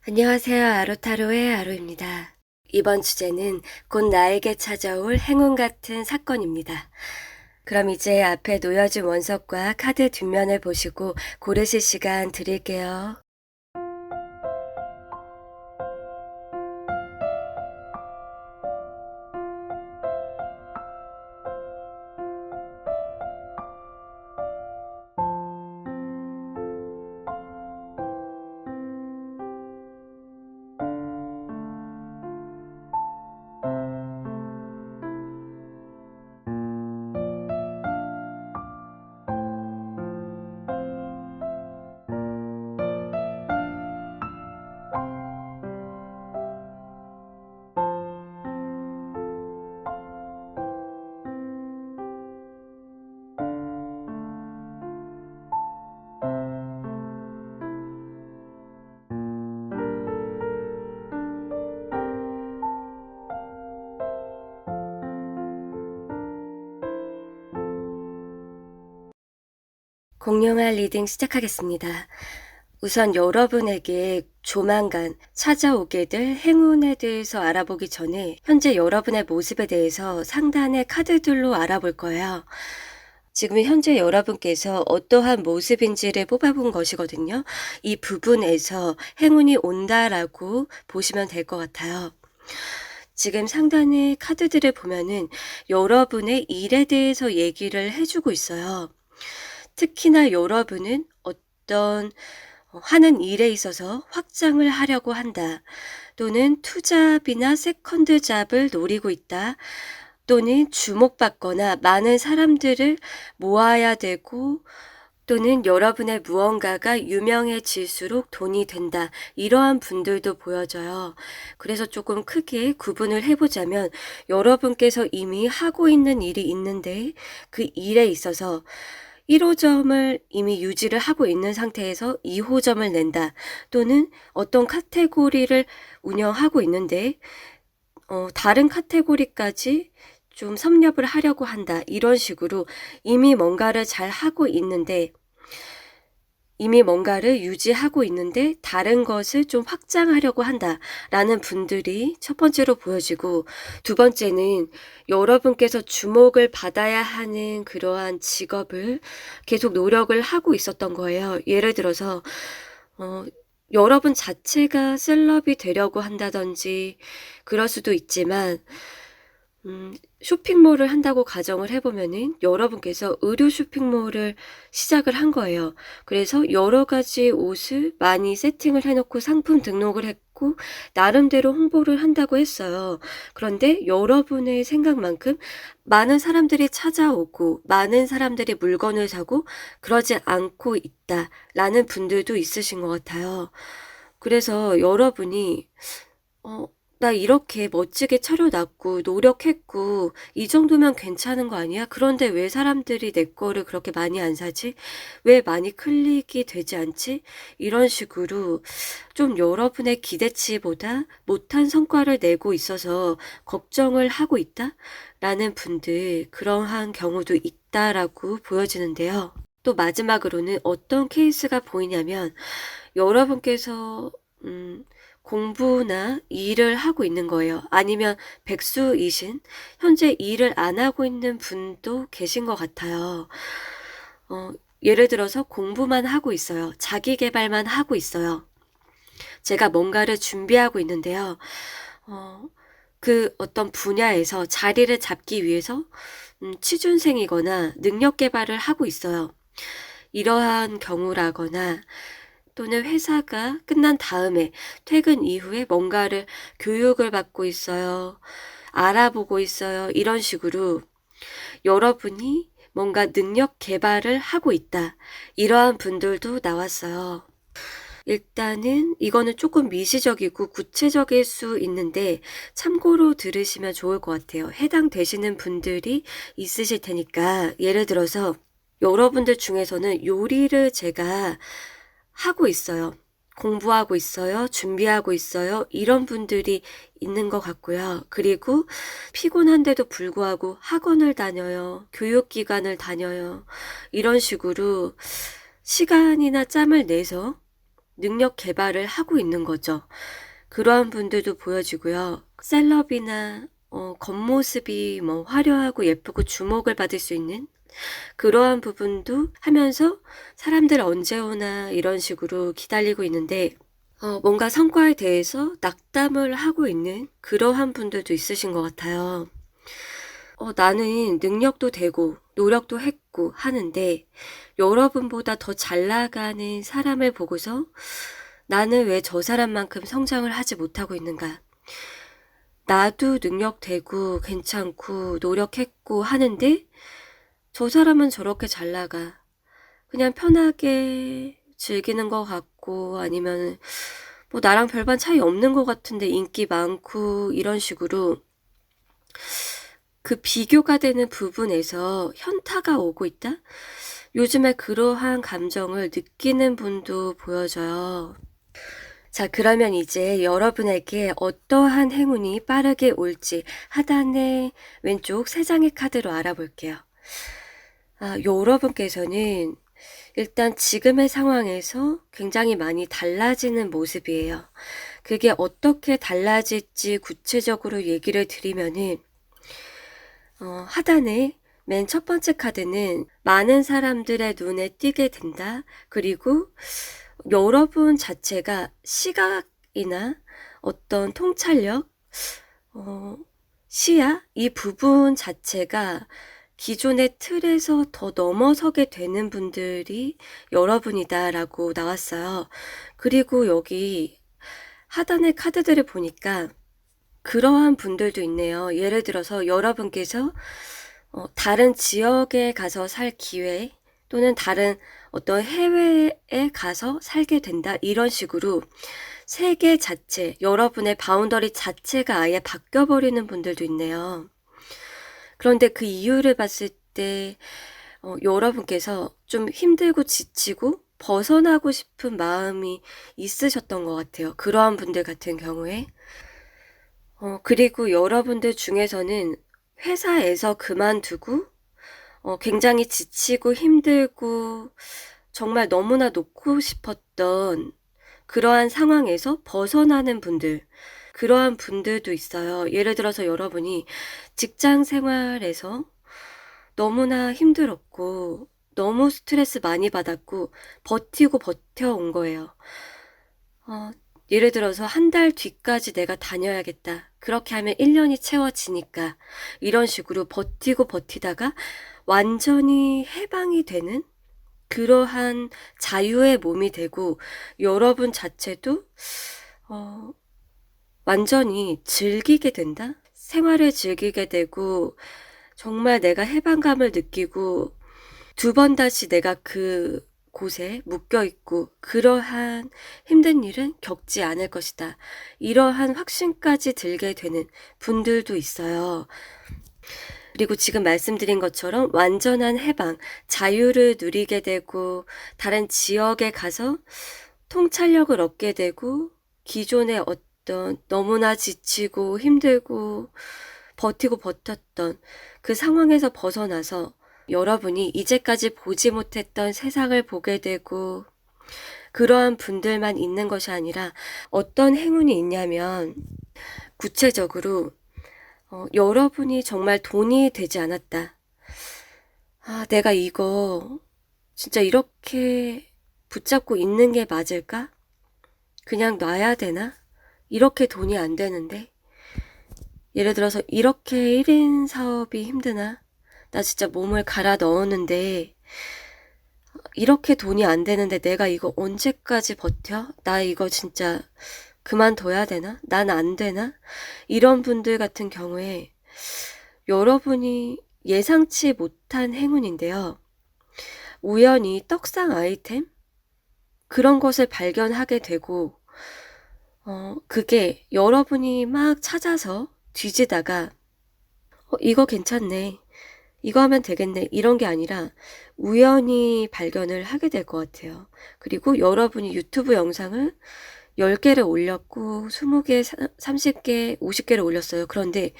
안녕하세요. 아로타로의 아로입니다. 이번 주제는 곧 나에게 찾아올 행운 같은 사건입니다. 그럼 이제 앞에 놓여진 원석과 카드 뒷면을 보시고 고르실 시간 드릴게요. 공룡알 리딩 시작하겠습니다. 우선 여러분에게 조만간 찾아오게 될 행운에 대해서 알아보기 전에 현재 여러분의 모습에 대해서 상단의 카드들로 알아볼 거예요. 지금 현재 여러분께서 어떠한 모습인지를 뽑아본 것이거든요. 이 부분에서 행운이 온다라고 보시면 될 것 같아요. 지금 상단의 카드들을 보면은 여러분의 일에 대해서 얘기를 해주고 있어요. 특히나 여러분은 어떤 하는 일에 있어서 확장을 하려고 한다. 또는 투잡이나 세컨드 잡을 노리고 있다. 또는 주목받거나 많은 사람들을 모아야 되고 또는 여러분의 무언가가 유명해질수록 돈이 된다. 이러한 분들도 보여져요. 그래서 조금 크게 구분을 해보자면 여러분께서 이미 하고 있는 일이 있는데 그 일에 있어서 1호점을 이미 유지를 하고 있는 상태에서 2호점을 낸다. 또는 어떤 카테고리를 운영하고 있는데 다른 카테고리까지 좀 섭렵을 하려고 한다. 이런 식으로 이미 뭔가를 잘 하고 있는데 이미 뭔가를 유지하고 있는데 다른 것을 좀 확장하려고 한다라는 분들이 첫 번째로 보여지고, 두 번째는 여러분께서 주목을 받아야 하는 그러한 직업을 계속 노력을 하고 있었던 거예요. 예를 들어서 여러분 자체가 셀럽이 되려고 한다든지 그럴 수도 있지만 쇼핑몰을 한다고 가정을 해보면은 여러분께서 의류 쇼핑몰을 시작을 한 거예요. 그래서 여러 가지 옷을 많이 세팅을 해놓고 상품 등록을 했고 나름대로 홍보를 한다고 했어요. 그런데 여러분의 생각만큼 많은 사람들이 찾아오고 많은 사람들이 물건을 사고 그러지 않고 있다라는 분들도 있으신 것 같아요. 그래서 여러분이 나 이렇게 멋지게 차려놨고 노력했고 이 정도면 괜찮은 거 아니야? 그런데 왜 사람들이 내 거를 그렇게 많이 안 사지? 왜 많이 클릭이 되지 않지? 이런 식으로 좀 여러분의 기대치보다 못한 성과를 내고 있어서 걱정을 하고 있다? 라는 분들, 그러한 경우도 있다라고 보여지는데요. 또 마지막으로는 어떤 케이스가 보이냐면 여러분께서 공부나 일을 하고 있는 거예요. 아니면 백수이신, 현재 일을 안 하고 있는 분도 계신 것 같아요. 예를 들어서 공부만 하고 있어요. 자기 개발만 하고 있어요. 제가 뭔가를 준비하고 있는데요. 그 어떤 분야에서 자리를 잡기 위해서 취준생이거나 능력 개발을 하고 있어요. 이러한 경우라거나 또는 회사가 끝난 다음에 퇴근 이후에 뭔가를 교육을 받고 있어요. 알아보고 있어요. 이런 식으로 여러분이 뭔가 능력 개발을 하고 있다. 이러한 분들도 나왔어요. 일단은 이거는 조금 미시적이고 구체적일 수 있는데 참고로 들으시면 좋을 것 같아요. 해당되시는 분들이 있으실 테니까. 예를 들어서 여러분들 중에서는 요리를 제가 하고 있어요. 공부하고 있어요. 준비하고 있어요. 이런 분들이 있는 것 같고요. 그리고 피곤한데도 불구하고 학원을 다녀요. 교육기관을 다녀요. 이런 식으로 시간이나 짬을 내서 능력 개발을 하고 있는 거죠. 그러한 분들도 보여지고요. 셀럽이나 겉모습이 뭐 화려하고 예쁘고 주목을 받을 수 있는 그러한 부분도 하면서 사람들 언제 오나 이런 식으로 기다리고 있는데 뭔가 성과에 대해서 낙담을 하고 있는 그러한 분들도 있으신 것 같아요. 나는 능력도 되고 노력도 했고 하는데 여러분보다 더 잘 나가는 사람을 보고서 나는 왜 저 사람만큼 성장을 하지 못하고 있는가? 나도 능력되고 괜찮고 노력했고 하는데 저 사람은 저렇게 잘 나가. 그냥 편하게 즐기는 것 같고 아니면 뭐 나랑 별반 차이 없는 것 같은데 인기 많고 이런 식으로 그 비교가 되는 부분에서 현타가 오고 있다? 요즘에 그러한 감정을 느끼는 분도 보여져요. 자, 그러면 이제 여러분에게 어떠한 행운이 빠르게 올지 하단의 왼쪽 3장의 카드로 알아볼게요. 여러분께서는 일단 지금의 상황에서 굉장히 많이 달라지는 모습이에요. 그게 어떻게 달라질지 구체적으로 얘기를 드리면은 하단에 맨 첫 번째 카드는 많은 사람들의 눈에 띄게 된다. 그리고 여러분 자체가 시각이나 어떤 통찰력, 시야 이 부분 자체가 기존의 틀에서 더 넘어서게 되는 분들이 여러분이다라고 나왔어요. 그리고 여기 하단의 카드들을 보니까 그러한 분들도 있네요. 예를 들어서 여러분께서 다른 지역에 가서 살 기회 또는 다른 어떤 해외에 가서 살게 된다. 이런 식으로 세계 자체, 여러분의 바운더리 자체가 아예 바뀌어버리는 분들도 있네요. 그런데 그 이유를 봤을 때 여러분께서 좀 힘들고 지치고 벗어나고 싶은 마음이 있으셨던 것 같아요. 그러한 분들 같은 경우에. 그리고 여러분들 중에서는 회사에서 그만두고 굉장히 지치고 힘들고 정말 너무나 놓고 싶었던 그러한 상황에서 벗어나는 분들, 그러한 분들도 있어요. 예를 들어서 여러분이 직장 생활에서 너무나 힘들었고 너무 스트레스 많이 받았고 버티고 버텨온 거예요. 예를 들어서 한 달 뒤까지 내가 다녀야겠다. 그렇게 하면 1년이 채워지니까 이런 식으로 버티고 버티다가 완전히 해방이 되는 그러한 자유의 몸이 되고 여러분 자체도 완전히 즐기게 된다? 생활을 즐기게 되고 정말 내가 해방감을 느끼고 두 번 다시 내가 그 곳에 묶여있고 그러한 힘든 일은 겪지 않을 것이다. 이러한 확신까지 들게 되는 분들도 있어요. 그리고 지금 말씀드린 것처럼 완전한 해방, 자유를 누리게 되고 다른 지역에 가서 통찰력을 얻게 되고 기존의 어떤 너무나 지치고 힘들고 버티고 버텼던 그 상황에서 벗어나서 여러분이 이제까지 보지 못했던 세상을 보게 되고 그러한 분들만 있는 것이 아니라 어떤 행운이 있냐면 구체적으로 여러분이 정말 돈이 되지 않았다. 내가 이거 진짜 이렇게 붙잡고 있는 게 맞을까? 그냥 놔야 되나? 이렇게 돈이 안 되는데? 예를 들어서 이렇게 1인 사업이 힘드나? 나 진짜 몸을 갈아 넣었는데 이렇게 돈이 안 되는데 내가 이거 언제까지 버텨? 나 이거 진짜 그만둬야 되나? 난 안 되나? 이런 분들 같은 경우에 여러분이 예상치 못한 행운인데요. 우연히 떡상 아이템? 그런 것을 발견하게 되고 그게 여러분이 막 찾아서 뒤지다가 이거 괜찮네. 이거 하면 되겠네. 이런 게 아니라 우연히 발견을 하게 될 것 같아요. 그리고 여러분이 유튜브 영상을 10개를 올렸고 20개, 30개, 50개를 올렸어요. 그런데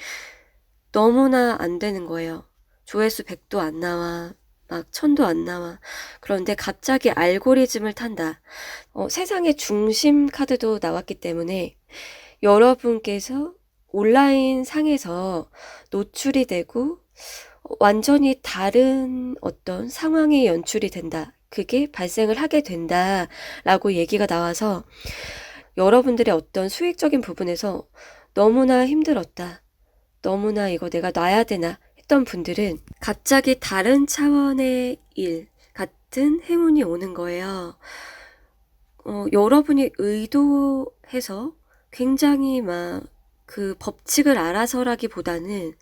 너무나 안 되는 거예요. 조회수 100도 안 나와. 막 천도 안 나와. 그런데 갑자기 알고리즘을 탄다. 세상의 중심 카드도 나왔기 때문에 여러분께서 온라인 상에서 노출이 되고 완전히 다른 어떤 상황이 연출이 된다. 그게 발생을 하게 된다라고 얘기가 나와서 여러분들의 어떤 수익적인 부분에서 너무나 힘들었다. 너무나 이거 내가 놔야 되나 했던 분들은 갑자기 다른 차원의 일 같은 행운이 오는 거예요. 여러분이 의도해서 굉장히 막 그 법칙을 알아서라기보다는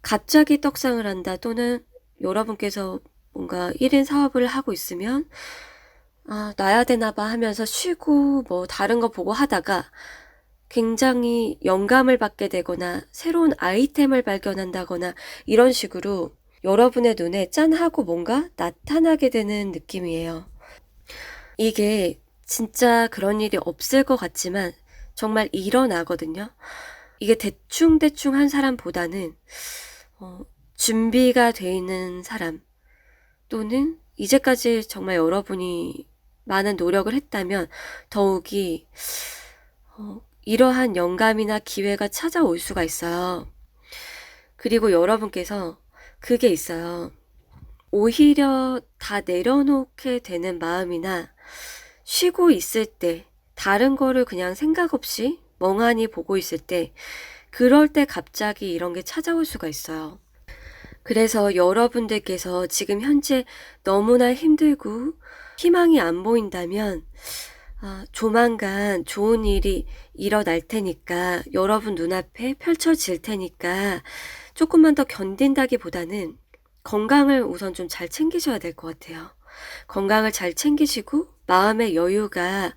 갑자기 떡상을 한다, 또는 여러분께서 뭔가 1인 사업을 하고 있으면 놔야 되나 봐 하면서 쉬고 뭐 다른 거 보고 하다가 굉장히 영감을 받게 되거나 새로운 아이템을 발견한다거나 이런 식으로 여러분의 눈에 짠 하고 뭔가 나타나게 되는 느낌이에요. 이게 진짜 그런 일이 없을 것 같지만 정말 일어나거든요. 이게 대충대충 한 사람보다는 준비가 돼 있는 사람, 또는 이제까지 정말 여러분이 많은 노력을 했다면 더욱이 이러한 영감이나 기회가 찾아올 수가 있어요. 그리고 여러분께서 그게 있어요. 오히려 다 내려놓게 되는 마음이나 쉬고 있을 때 다른 거를 그냥 생각 없이 멍하니 보고 있을 때, 그럴 때 갑자기 이런 게 찾아올 수가 있어요. 그래서 여러분들께서 지금 현재 너무나 힘들고 희망이 안 보인다면 조만간 좋은 일이 일어날 테니까, 여러분 눈앞에 펼쳐질 테니까 조금만 더 견딘다기보다는 건강을 우선 좀 잘 챙기셔야 될 것 같아요. 건강을 잘 챙기시고 마음의 여유가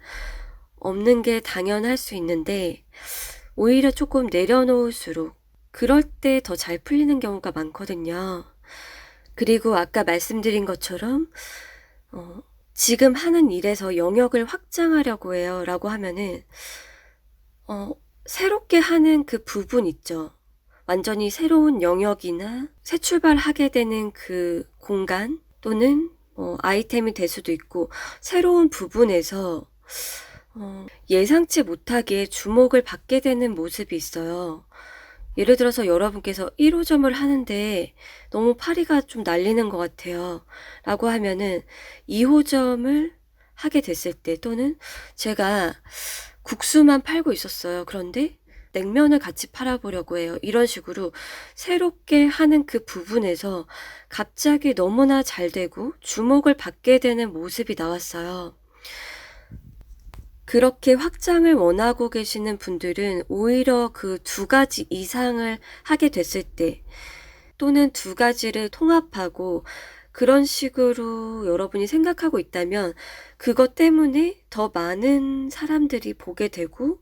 없는 게 당연할 수 있는데, 오히려 조금 내려놓을수록 그럴 때 더 잘 풀리는 경우가 많거든요. 그리고 아까 말씀드린 것처럼 지금 하는 일에서 영역을 확장하려고 해요 라고 하면은 새롭게 하는 그 부분 있죠. 완전히 새로운 영역이나 새 출발하게 되는 그 공간, 또는 아이템이 될 수도 있고, 새로운 부분에서 예상치 못하게 주목을 받게 되는 모습이 있어요. 예를 들어서 여러분께서 1호점을 하는데 너무 파리가 좀 날리는 것 같아요 라고 하면은 2호점을 하게 됐을 때, 또는 제가 국수만 팔고 있었어요. 그런데 냉면을 같이 팔아보려고 해요. 이런 식으로 새롭게 하는 그 부분에서 갑자기 너무나 잘 되고 주목을 받게 되는 모습이 나왔어요. 그렇게 확장을 원하고 계시는 분들은 오히려 그 2가지 이상을 하게 됐을 때, 또는 2가지를 통합하고 그런 식으로 여러분이 생각하고 있다면 그것 때문에 더 많은 사람들이 보게 되고,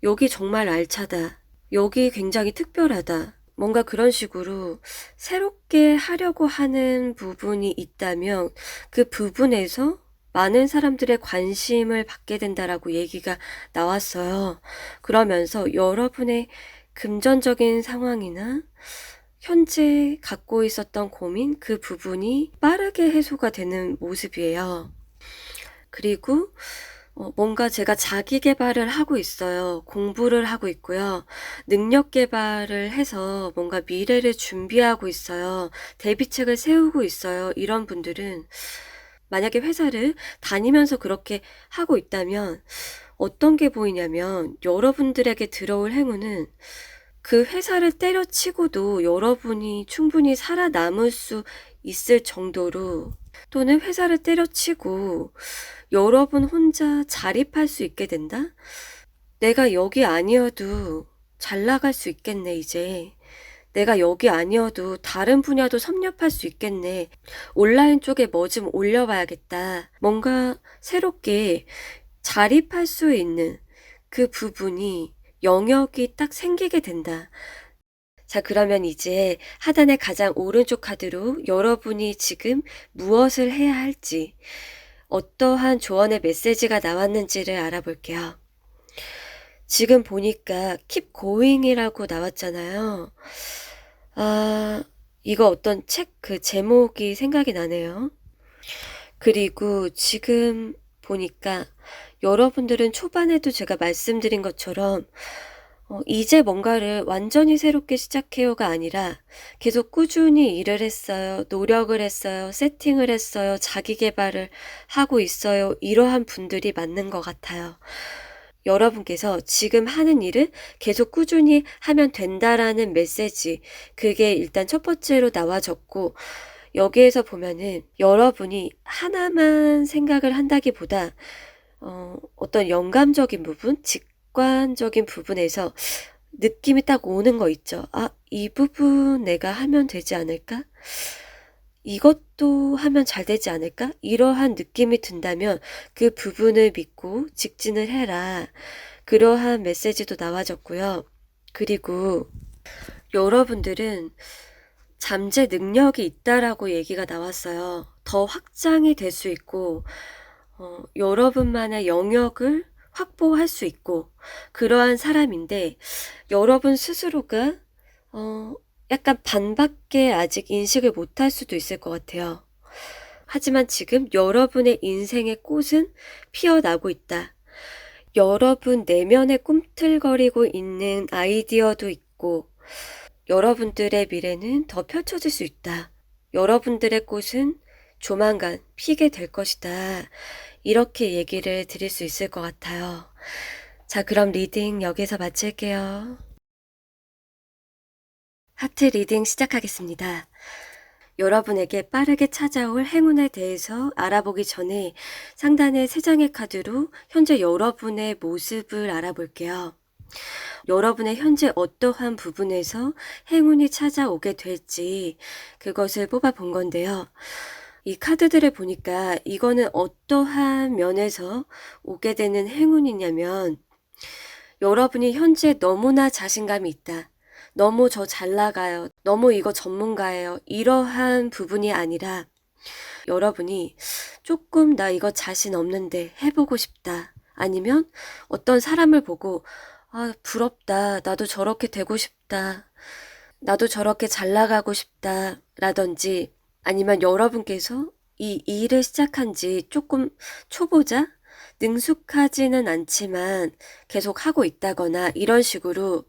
여기 정말 알차다, 여기 굉장히 특별하다, 뭔가 그런 식으로 새롭게 하려고 하는 부분이 있다면 그 부분에서 많은 사람들의 관심을 받게 된다라고 얘기가 나왔어요. 그러면서 여러분의 금전적인 상황이나 현재 갖고 있었던 고민, 그 부분이 빠르게 해소가 되는 모습이에요. 그리고 뭔가 제가 자기 개발을 하고 있어요. 공부를 하고 있고요. 능력 개발을 해서 뭔가 미래를 준비하고 있어요. 대비책을 세우고 있어요. 이런 분들은 만약에 회사를 다니면서 그렇게 하고 있다면 어떤 게 보이냐면, 여러분들에게 들어올 행운은 그 회사를 때려치고도 여러분이 충분히 살아남을 수 있을 정도로, 또는 회사를 때려치고 여러분 혼자 자립할 수 있게 된다? 내가 여기 아니어도 잘 나갈 수 있겠네, 이제. 내가 여기 아니어도 다른 분야도 섭렵할 수 있겠네. 온라인 쪽에 뭐 좀 올려봐야겠다. 뭔가 새롭게 자립할 수 있는 그 부분이, 영역이 딱 생기게 된다. 자, 그러면 이제 하단의 가장 오른쪽 카드로 여러분이 지금 무엇을 해야 할지, 어떠한 조언의 메시지가 나왔는지를 알아볼게요. 지금 보니까 keep going이라고 나왔잖아요. 이거 어떤 책 그 제목이 생각이 나네요. 그리고 지금 보니까 여러분들은 초반에도 제가 말씀드린 것처럼 이제 뭔가를 완전히 새롭게 시작해요가 아니라 계속 꾸준히 일을 했어요. 노력을 했어요. 세팅을 했어요. 자기 개발을 하고 있어요. 이러한 분들이 맞는 것 같아요. 여러분께서 지금 하는 일을 계속 꾸준히 하면 된다라는 메시지, 그게 일단 첫 번째로 나와졌고, 여기에서 보면은 여러분이 하나만 생각을 한다기보다 어떤 영감적인 부분, 직관적인 부분에서 느낌이 딱 오는 거 있죠. 아, 이 부분 내가 하면 되지 않을까? 이것도 하면 잘 되지 않을까? 이러한 느낌이 든다면 그 부분을 믿고 직진을 해라. 그러한 메시지도 나와졌고요. 그리고 여러분들은 잠재 능력이 있다라고 얘기가 나왔어요. 더 확장이 될 수 있고, 여러분만의 영역을 확보할 수 있고, 그러한 사람인데, 여러분 스스로가, 약간 반밖에 아직 인식을 못할 수도 있을 것 같아요. 하지만 지금 여러분의 인생의 꽃은 피어나고 있다. 여러분 내면에 꿈틀거리고 있는 아이디어도 있고, 여러분들의 미래는 더 펼쳐질 수 있다. 여러분들의 꽃은 조만간 피게 될 것이다. 이렇게 얘기를 드릴 수 있을 것 같아요. 자, 그럼 리딩 여기서 마칠게요. 하트 리딩 시작하겠습니다. 여러분에게 빠르게 찾아올 행운에 대해서 알아보기 전에 상단의 3장의 카드로 현재 여러분의 모습을 알아볼게요. 여러분의 현재 어떠한 부분에서 행운이 찾아오게 될지 그것을 뽑아본 건데요. 이 카드들을 보니까 이거는 어떠한 면에서 오게 되는 행운이냐면, 여러분이 현재 너무나 자신감이 있다. 너무 저 잘 나가요. 너무 이거 전문가예요. 이러한 부분이 아니라 여러분이 조금 나 이거 자신 없는데 해보고 싶다. 아니면 어떤 사람을 보고 아, 부럽다. 나도 저렇게 되고 싶다. 나도 저렇게 잘 나가고 싶다. 라든지 아니면 여러분께서 이 일을 시작한 지 조금 초보자? 능숙하지는 않지만 계속 하고 있다거나 이런 식으로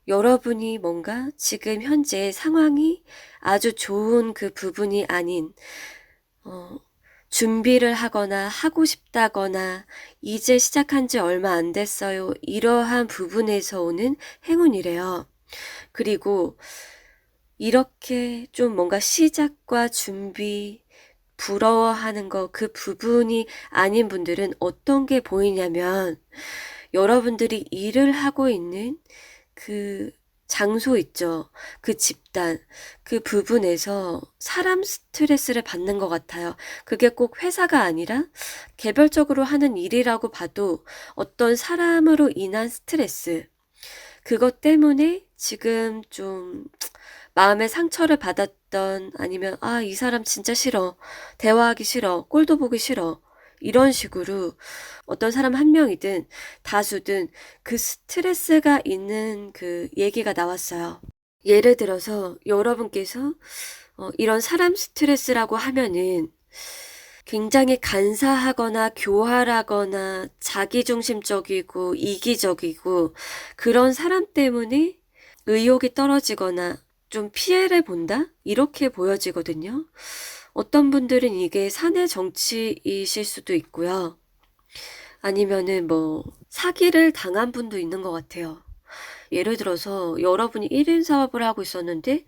여러분이 뭔가 지금 현재 상황이 아주 좋은 그 부분이 아닌 준비를 하거나 하고 싶다거나 이제 시작한 지 얼마 안 됐어요. 이러한 부분에서 오는 행운이래요. 그리고 이렇게 좀 뭔가 시작과 준비, 부러워하는 거 그 부분이 아닌 분들은 어떤 게 보이냐면 여러분들이 일을 하고 있는 그 장소 있죠. 그 집단, 그 부분에서 사람 스트레스를 받는 것 같아요. 그게 꼭 회사가 아니라 개별적으로 하는 일이라고 봐도 어떤 사람으로 인한 스트레스, 그것 때문에 지금 좀 마음의 상처를 받았던 아니면 아, 이 사람 진짜 싫어. 대화하기 싫어. 꼴도 보기 싫어. 이런 식으로 어떤 사람 한 명이든 다수든 그 스트레스가 있는 그 얘기가 나왔어요. 예를 들어서 여러분께서 이런 사람 스트레스라고 하면은 굉장히 간사하거나 교활하거나 자기중심적이고 이기적이고 그런 사람 때문에 의욕이 떨어지거나 좀 피해를 본다? 이렇게 보여지거든요. 어떤 분들은 이게 사내 정치이실 수도 있고요. 아니면은 뭐 사기를 당한 분도 있는 것 같아요. 예를 들어서 여러분이 1인 사업을 하고 있었는데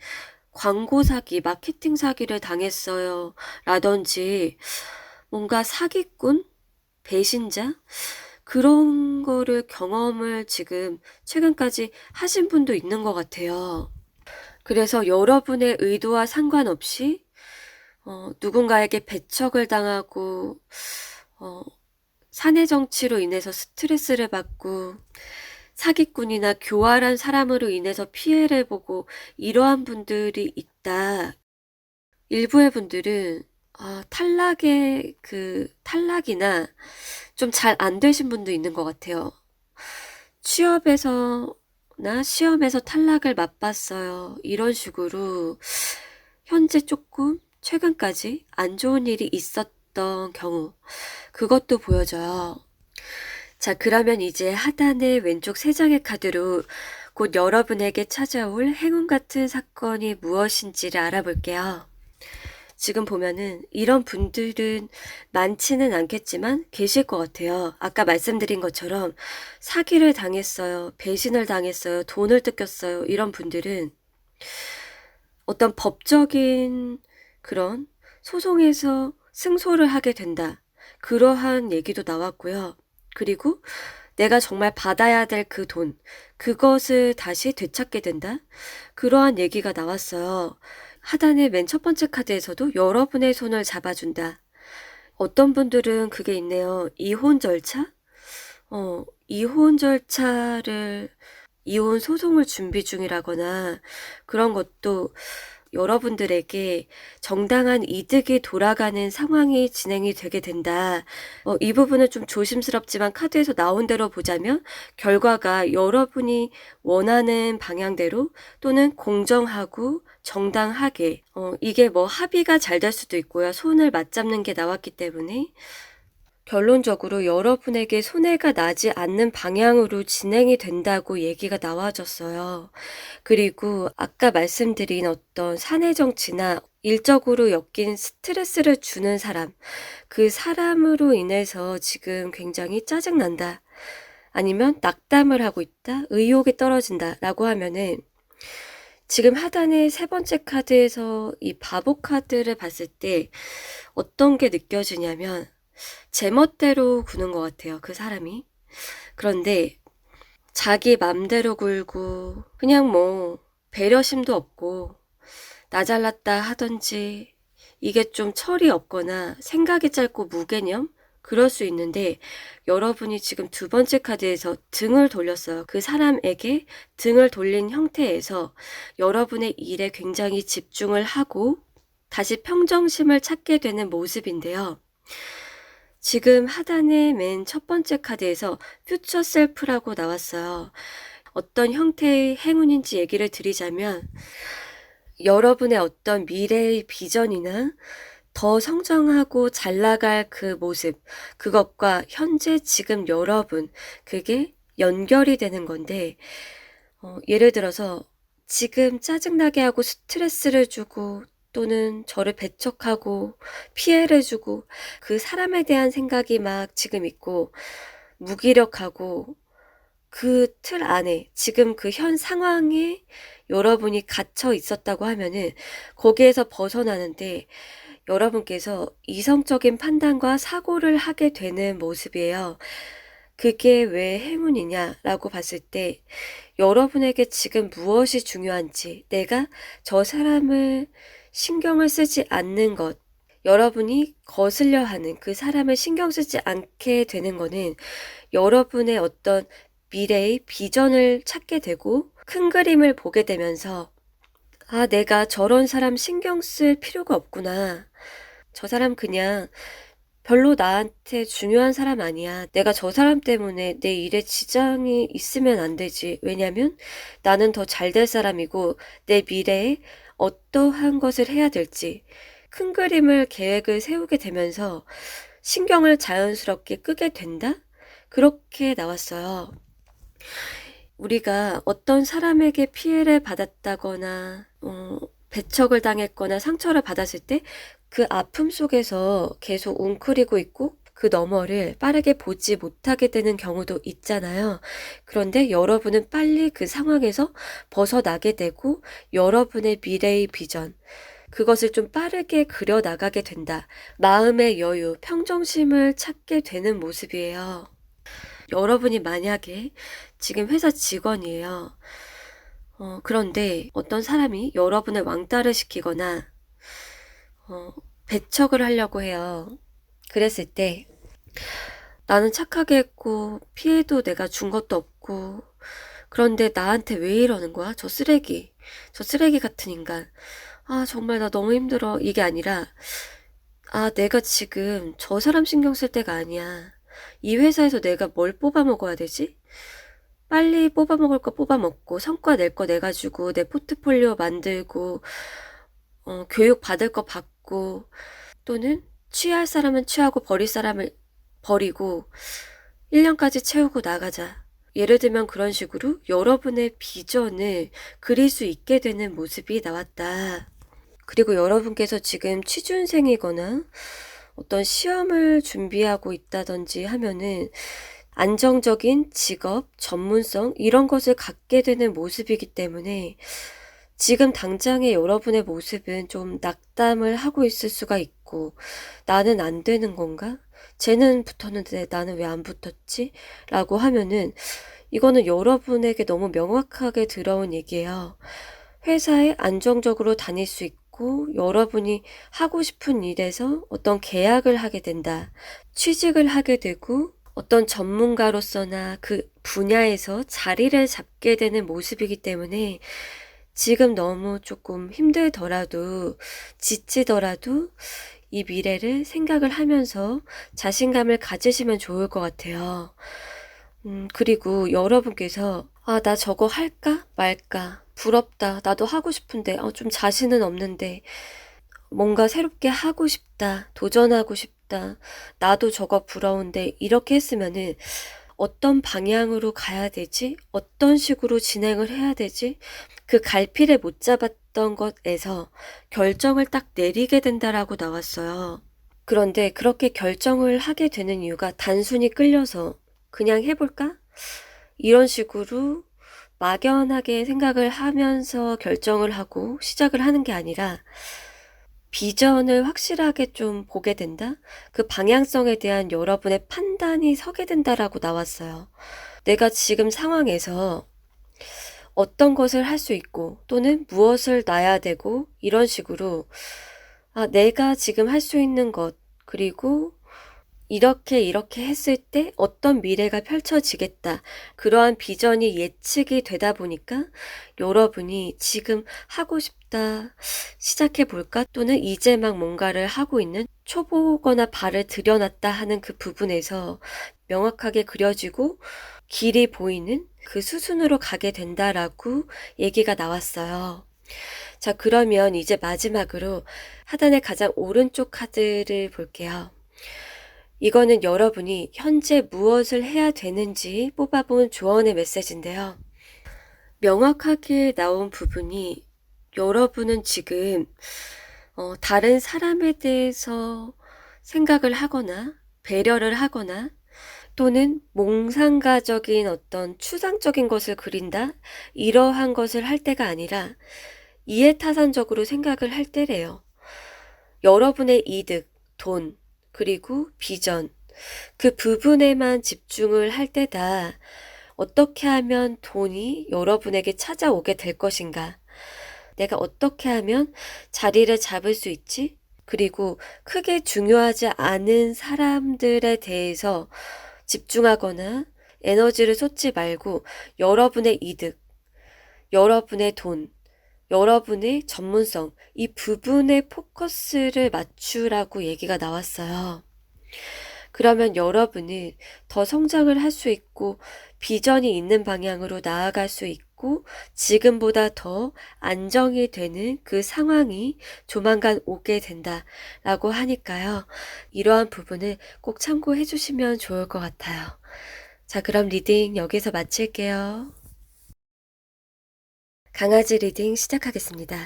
광고 사기, 마케팅 사기를 당했어요. 라든지 뭔가 사기꾼, 배신자 그런 거를 경험을 지금 최근까지 하신 분도 있는 것 같아요. 그래서 여러분의 의도와 상관없이 누군가에게 배척을 당하고 사내 정치로 인해서 스트레스를 받고 사기꾼이나 교활한 사람으로 인해서 피해를 보고 이러한 분들이 있다. 일부의 분들은 탈락이나 좀 잘 안 되신 분도 있는 것 같아요. 취업에서 나 시험에서 탈락을 맛봤어요. 이런 식으로 현재 조금 최근까지 안 좋은 일이 있었던 경우, 그것도 보여져요. 자, 그러면 이제 하단의 왼쪽 세 장의 카드로 곧 여러분에게 찾아올 행운 같은 사건이 무엇인지를 알아볼게요. 지금 보면은 이런 분들은 많지는 않겠지만 계실 것 같아요. 아까 말씀드린 것처럼 사기를 당했어요. 배신을 당했어요. 돈을 뜯겼어요. 이런 분들은 어떤 법적인 그런 소송에서 승소를 하게 된다. 그러한 얘기도 나왔고요. 그리고 내가 정말 받아야 될 그 돈, 그것을 다시 되찾게 된다. 그러한 얘기가 나왔어요. 하단의 맨 첫 번째 카드에서도 여러분의 손을 잡아준다. 어떤 분들은 그게 있네요. 이혼 절차? 이혼 절차를, 이혼 소송을 준비 중이라거나 그런 것도 여러분들에게 정당한 이득이 돌아가는 상황이 진행이 되게 된다. 이 부분은 좀 조심스럽지만 카드에서 나온 대로 보자면 결과가 여러분이 원하는 방향대로 또는 공정하고 정당하게 이게 뭐 합의가 잘 될 수도 있고요. 손을 맞잡는 게 나왔기 때문에 결론적으로 여러분에게 손해가 나지 않는 방향으로 진행이 된다고 얘기가 나와졌어요. 그리고 아까 말씀드린 어떤 사내 정치나 일적으로 엮인 스트레스를 주는 사람, 그 사람으로 인해서 지금 굉장히 짜증난다. 아니면 낙담을 하고 있다. 의욕이 떨어진다. 라고 하면은 지금 하단의 세 번째 카드에서 이 바보 카드를 봤을 때 어떤 게 느껴지냐면 제멋대로 구는 것 같아요. 그 사람이. 그런데 자기 맘대로 굴고 그냥 뭐 배려심도 없고 나 잘났다 하던지 이게 좀 철이 없거나 생각이 짧고 무개념? 그럴 수 있는데 여러분이 지금 두 번째 카드에서 등을 돌렸어요. 그 사람에게 등을 돌린 형태에서 여러분의 일에 굉장히 집중을 하고 다시 평정심을 찾게 되는 모습인데요. 지금 하단의 맨 첫 번째 카드에서 퓨처 셀프라고 나왔어요. 어떤 형태의 행운인지 얘기를 드리자면 여러분의 어떤 미래의 비전이나 더 성장하고 잘 나갈 그 모습, 그것과 현재 지금 여러분, 그게 연결이 되는 건데 예를 들어서 지금 짜증나게 하고 스트레스를 주고 또는 저를 배척하고 피해를 주고 그 사람에 대한 생각이 막 지금 있고 무기력하고 그 틀 안에 지금 그 현 상황에 여러분이 갇혀 있었다고 하면은 거기에서 벗어나는데 여러분께서 이성적인 판단과 사고를 하게 되는 모습이에요. 그게 왜 행운이냐라고 봤을 때 여러분에게 지금 무엇이 중요한지 내가 저 사람을 신경을 쓰지 않는 것, 여러분이 거슬려 하는 그 사람을 신경 쓰지 않게 되는 거는 여러분의 어떤 미래의 비전을 찾게 되고 큰 그림을 보게 되면서 아, 내가 저런 사람 신경 쓸 필요가 없구나. 저 사람 그냥 별로 나한테 중요한 사람 아니야. 내가 저 사람 때문에 내 일에 지장이 있으면 안 되지. 왜냐면 나는 더 잘 될 사람이고 내 미래에 어떠한 것을 해야 될지 큰 그림을 계획을 세우게 되면서 신경을 자연스럽게 끄게 된다? 그렇게 나왔어요. 우리가 어떤 사람에게 피해를 받았다거나 배척을 당했거나 상처를 받았을 때 그 아픔 속에서 계속 웅크리고 있고 그 너머를 빠르게 보지 못하게 되는 경우도 있잖아요. 그런데 여러분은 빨리 그 상황에서 벗어나게 되고 여러분의 미래의 비전, 그것을 좀 빠르게 그려나가게 된다. 마음의 여유, 평정심을 찾게 되는 모습이에요. 여러분이 만약에 지금 회사 직원이에요. 그런데 어떤 사람이 여러분을 왕따를 시키거나 배척을 하려고 해요. 그랬을 때 나는 착하게 했고 피해도 내가 준 것도 없고 그런데 나한테 왜 이러는 거야? 저 쓰레기 같은 인간. 아, 정말 나 너무 힘들어. 이게 아니라 아, 내가 지금 저 사람 신경 쓸 때가 아니야. 이 회사에서 내가 뭘 뽑아 먹어야 되지? 빨리 뽑아먹을 거 뽑아먹고 성과 낼 거 내가지고 내 포트폴리오 만들고 교육 받을 거 받고 또는 취할 사람은 취하고 버릴 사람을 버리고 1년까지 채우고 나가자. 예를 들면 그런 식으로 여러분의 비전을 그릴 수 있게 되는 모습이 나왔다. 그리고 여러분께서 지금 취준생이거나 어떤 시험을 준비하고 있다든지 하면은 안정적인 직업, 전문성 이런 것을 갖게 되는 모습이기 때문에 지금 당장의 여러분의 모습은 좀 낙담을 하고 있을 수가 있고 나는 안 되는 건가? 쟤는 붙었는데 나는 왜 안 붙었지? 라고 하면은 이거는 여러분에게 너무 명확하게 들어온 얘기예요. 회사에 안정적으로 다닐 수 있고 여러분이 하고 싶은 일에서 어떤 계약을 하게 된다. 취직을 하게 되고 어떤 전문가로서나 그 분야에서 자리를 잡게 되는 모습이기 때문에 지금 너무 조금 힘들더라도 지치더라도 이 미래를 생각을 하면서 자신감을 가지시면 좋을 것 같아요. 그리고 여러분께서 나 저거 할까 말까 부럽다 나도 하고 싶은데 좀 자신은 없는데 뭔가 새롭게 하고 싶다 도전하고 싶다 나도 저거 부러운데 이렇게 했으면은 어떤 방향으로 가야 되지? 어떤 식으로 진행을 해야 되지? 그 갈피를 못 잡았던 것에서 결정을 딱 내리게 된다라고 나왔어요. 그런데 그렇게 결정을 하게 되는 이유가 단순히 끌려서 그냥 해볼까? 이런 식으로 막연하게 생각을 하면서 결정을 하고 시작을 하는 게 아니라 비전을 확실하게 좀 보게 된다? 그 방향성에 대한 여러분의 판단이 서게 된다라고 나왔어요. 내가 지금 상황에서 어떤 것을 할 수 있고 또는 무엇을 놔야 되고 이런 식으로 내가 지금 할 수 있는 것 그리고 이렇게 했을 때 어떤 미래가 펼쳐지겠다. 그러한 비전이 예측이 되다 보니까 여러분이 지금 하고 싶다, 시작해볼까? 또는 이제 막 뭔가를 하고 있는 초보거나 발을 들여놨다 하는 그 부분에서 명확하게 그려지고 길이 보이는 그 수순으로 가게 된다라고 얘기가 나왔어요. 자, 그러면 이제 마지막으로 하단의 가장 오른쪽 카드를 볼게요. 이거는 여러분이 현재 무엇을 해야 되는지 뽑아본 조언의 메시지인데요. 명확하게 나온 부분이 여러분은 지금 다른 사람에 대해서 생각을 하거나 배려를 하거나 또는 몽상가적인 어떤 추상적인 것을 그린다? 이러한 것을 할 때가 아니라 이해타산적으로 생각을 할 때래요. 여러분의 이득, 돈, 그리고 비전, 그 부분에만 집중을 할 때다. 어떻게 하면 돈이 여러분에게 찾아오게 될 것인가? 내가 어떻게 하면 자리를 잡을 수 있지? 그리고 크게 중요하지 않은 사람들에 대해서 집중하거나 에너지를 쏟지 말고 여러분의 이득, 여러분의 돈, 여러분의 전문성, 이 부분에 포커스를 맞추라고 얘기가 나왔어요. 그러면 여러분은 더 성장을 할 수 있고 비전이 있는 방향으로 나아갈 수 있고 지금보다 더 안정이 되는 그 상황이 조만간 오게 된다라고 하니까요. 이러한 부분을 꼭 참고해 주시면 좋을 것 같아요. 자, 그럼 리딩 여기서 마칠게요. 강아지 리딩 시작하겠습니다.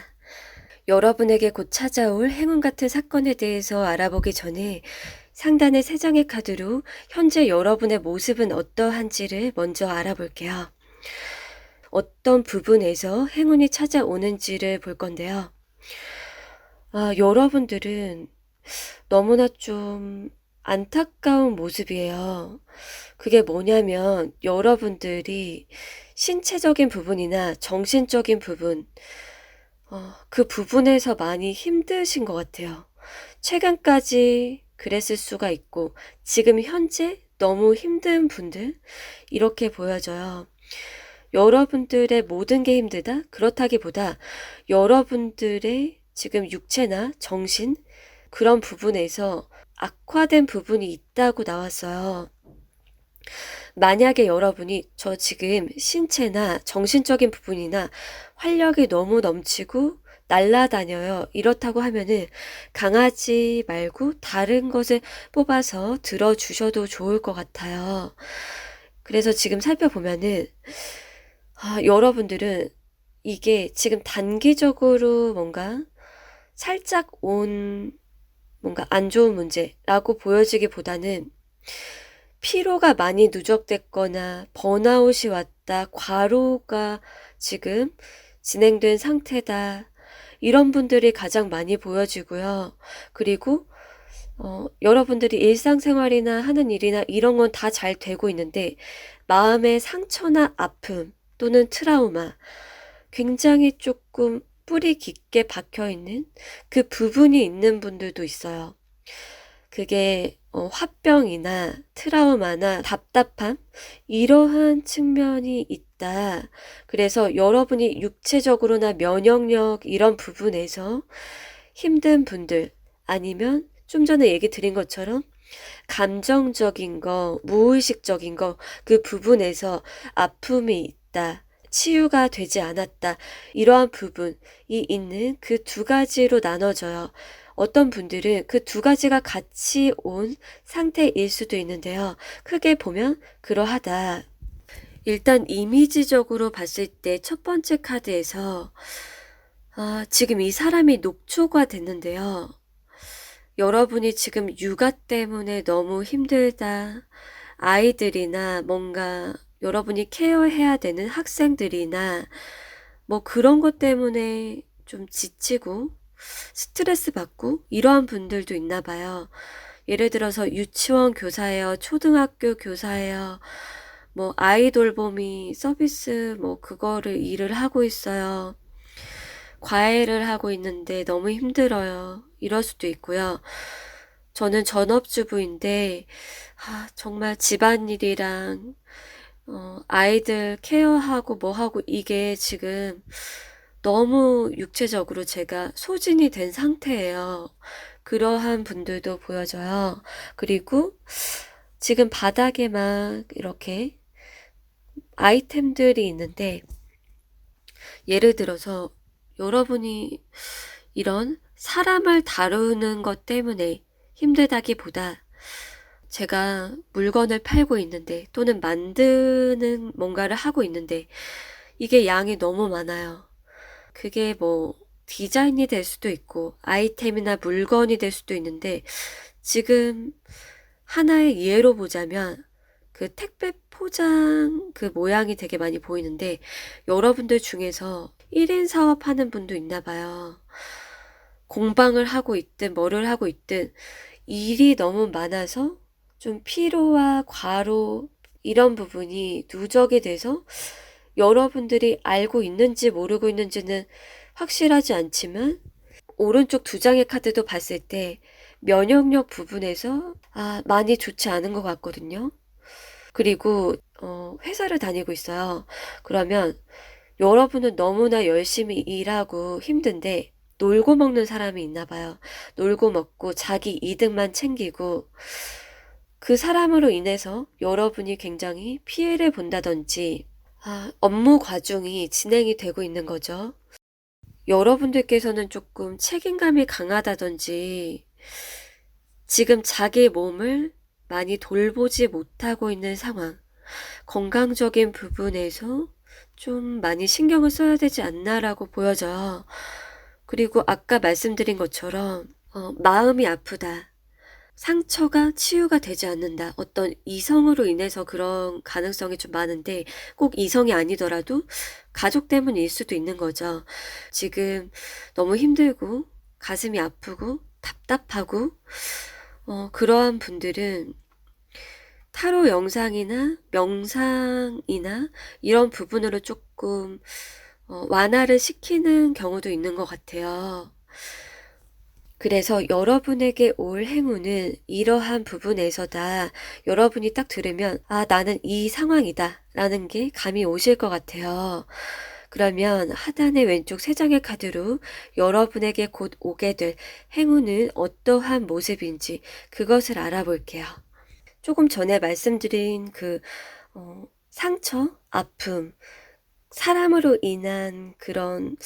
여러분에게 곧 찾아올 행운 같은 사건에 대해서 알아보기 전에 상단의 3장의 카드로 현재 여러분의 모습은 어떠한지를 먼저 알아볼게요. 어떤 부분에서 행운이 찾아오는지를 볼 건데요. 여러분들은 너무나 좀 안타까운 모습이에요. 그게 뭐냐면 여러분들이 신체적인 부분이나 정신적인 부분, 그 부분에서 많이 힘드신 것 같아요. 최근까지 그랬을 수가 있고 지금 현재 너무 힘든 분들 이렇게 보여져요. 여러분들의 모든 게 힘들다? 그렇다기보다 여러분들의 지금 육체나 정신 그런 부분에서 악화된 부분이 있다고 나왔어요. 만약에 여러분이 저 지금 신체나 정신적인 부분이나 활력이 너무 넘치고 날라다녀요. 이렇다고 하면은 강아지 말고 다른 것을 뽑아서 들어주셔도 좋을 것 같아요. 그래서 지금 살펴보면은, 여러분들은 이게 지금 단기적으로 뭔가 살짝 온 뭔가 안 좋은 문제라고 보여지기보다는 피로가 많이 누적됐거나 번아웃이 왔다, 과로가 지금 진행된 상태다. 이런 분들이 가장 많이 보여지고요. 그리고 여러분들이 일상생활이나 하는 일이나 이런 건 다 잘 되고 있는데 마음의 상처나 아픔 또는 트라우마 굉장히 조금 뿌리 깊게 박혀 있는 그 부분이 있는 분들도 있어요. 그게 화병이나 트라우마나 답답함 이러한 측면이 있다. 그래서 여러분이 육체적으로나 면역력 이런 부분에서 힘든 분들 아니면 좀 전에 얘기 드린 것처럼 감정적인 거, 무의식적인 거 그 부분에서 아픔이 있다. 치유가 되지 않았다. 이러한 부분이 있는 그 두 가지로 나눠져요. 어떤 분들은 그 두 가지가 같이 온 상태일 수도 있는데요. 크게 보면 그러하다. 일단 이미지적으로 봤을 때 첫 번째 카드에서 지금 이 사람이 녹초가 됐는데요. 여러분이 지금 육아 때문에 너무 힘들다. 아이들이나 뭔가 여러분이 케어해야 되는 학생들이나 뭐 그런 것 때문에 좀 지치고 스트레스 받고 이러한 분들도 있나 봐요. 예를 들어서 유치원 교사예요. 초등학교 교사예요. 뭐 아이돌봄이 서비스 뭐 그거를 일을 하고 있어요. 과외를 하고 있는데 너무 힘들어요. 이럴 수도 있고요. 저는 전업주부인데 정말 집안일이랑 아이들 케어하고 뭐하고 이게 지금 너무 육체적으로 제가 소진이 된 상태예요. 그러한 분들도 보여져요. 그리고 지금 바닥에 막 이렇게 아이템들이 있는데 예를 들어서 여러분이 이런 사람을 다루는 것 때문에 힘들다기보다 제가 물건을 팔고 있는데 또는 만드는 뭔가를 하고 있는데 이게 양이 너무 많아요. 그게 뭐 디자인이 될 수도 있고 아이템이나 물건이 될 수도 있는데 지금 하나의 예로 보자면 그 택배 포장 그 모양이 되게 많이 보이는데 여러분들 중에서 1인 사업하는 분도 있나 봐요. 공방을 하고 있든 뭐를 하고 있든 일이 너무 많아서 좀 피로와 과로 이런 부분이 누적이 돼서 여러분들이 알고 있는지 모르고 있는지는 확실하지 않지만 오른쪽 두 장의 카드도 봤을 때 면역력 부분에서 많이 좋지 않은 것 같거든요. 그리고 회사를 다니고 있어요. 그러면 여러분은 너무나 열심히 일하고 힘든데 놀고 먹는 사람이 있나 봐요. 놀고 먹고 자기 이득만 챙기고 그 사람으로 인해서 여러분이 굉장히 피해를 본다든지 업무 과중이 진행이 되고 있는 거죠. 여러분들께서는 조금 책임감이 강하다든지 지금 자기 몸을 많이 돌보지 못하고 있는 상황, 건강적인 부분에서 좀 많이 신경을 써야 되지 않나라고 보여져요. 그리고 아까 말씀드린 것처럼 마음이 아프다. 상처가 치유가 되지 않는다. 어떤 이성으로 인해서 그런 가능성이 좀 많은데 꼭 이성이 아니더라도 가족 때문일 수도 있는 거죠. 지금 너무 힘들고 가슴이 아프고 답답하고 그러한 분들은 타로 영상이나 명상이나 이런 부분으로 조금 완화를 시키는 경우도 있는 것 같아요. 그래서 여러분에게 올 행운은 이러한 부분에서다. 여러분이 딱 들으면 나는 이 상황이다 라는 게 감이 오실 것 같아요. 그러면 하단의 왼쪽 세 장의 카드로 여러분에게 곧 오게 될 행운은 어떠한 모습인지 그것을 알아볼게요. 조금 전에 말씀드린 그 상처, 아픔, 사람으로 인한 그런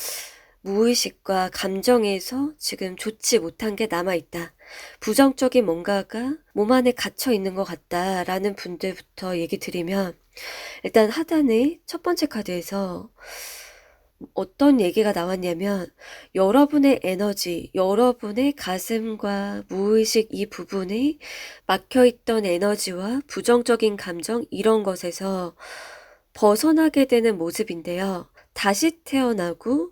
무의식과 감정에서 지금 좋지 못한 게 남아있다. 부정적인 뭔가가 몸 안에 갇혀 있는 것 같다라는 분들부터 얘기 드리면, 일단 하단의 첫 번째 카드에서 어떤 얘기가 나왔냐면, 여러분의 에너지, 여러분의 가슴과 무의식 이 부분에 막혀있던 에너지와 부정적인 감정 이런 것에서 벗어나게 되는 모습인데요. 다시 태어나고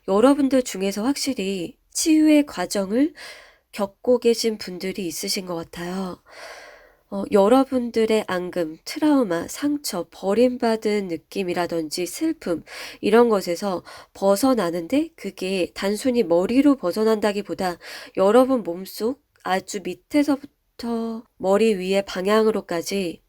여러분들 중에서 확실히 치유의 과정을 겪고 계신 분들이 있으신 것 같아요. 여러분들의 앙금, 트라우마, 상처, 버림받은 느낌이라든지 슬픔 이런 것에서 벗어나는데 그게 단순히 머리로 벗어난다기보다 여러분 몸속 아주 밑에서부터 머리 위의 방향으로까지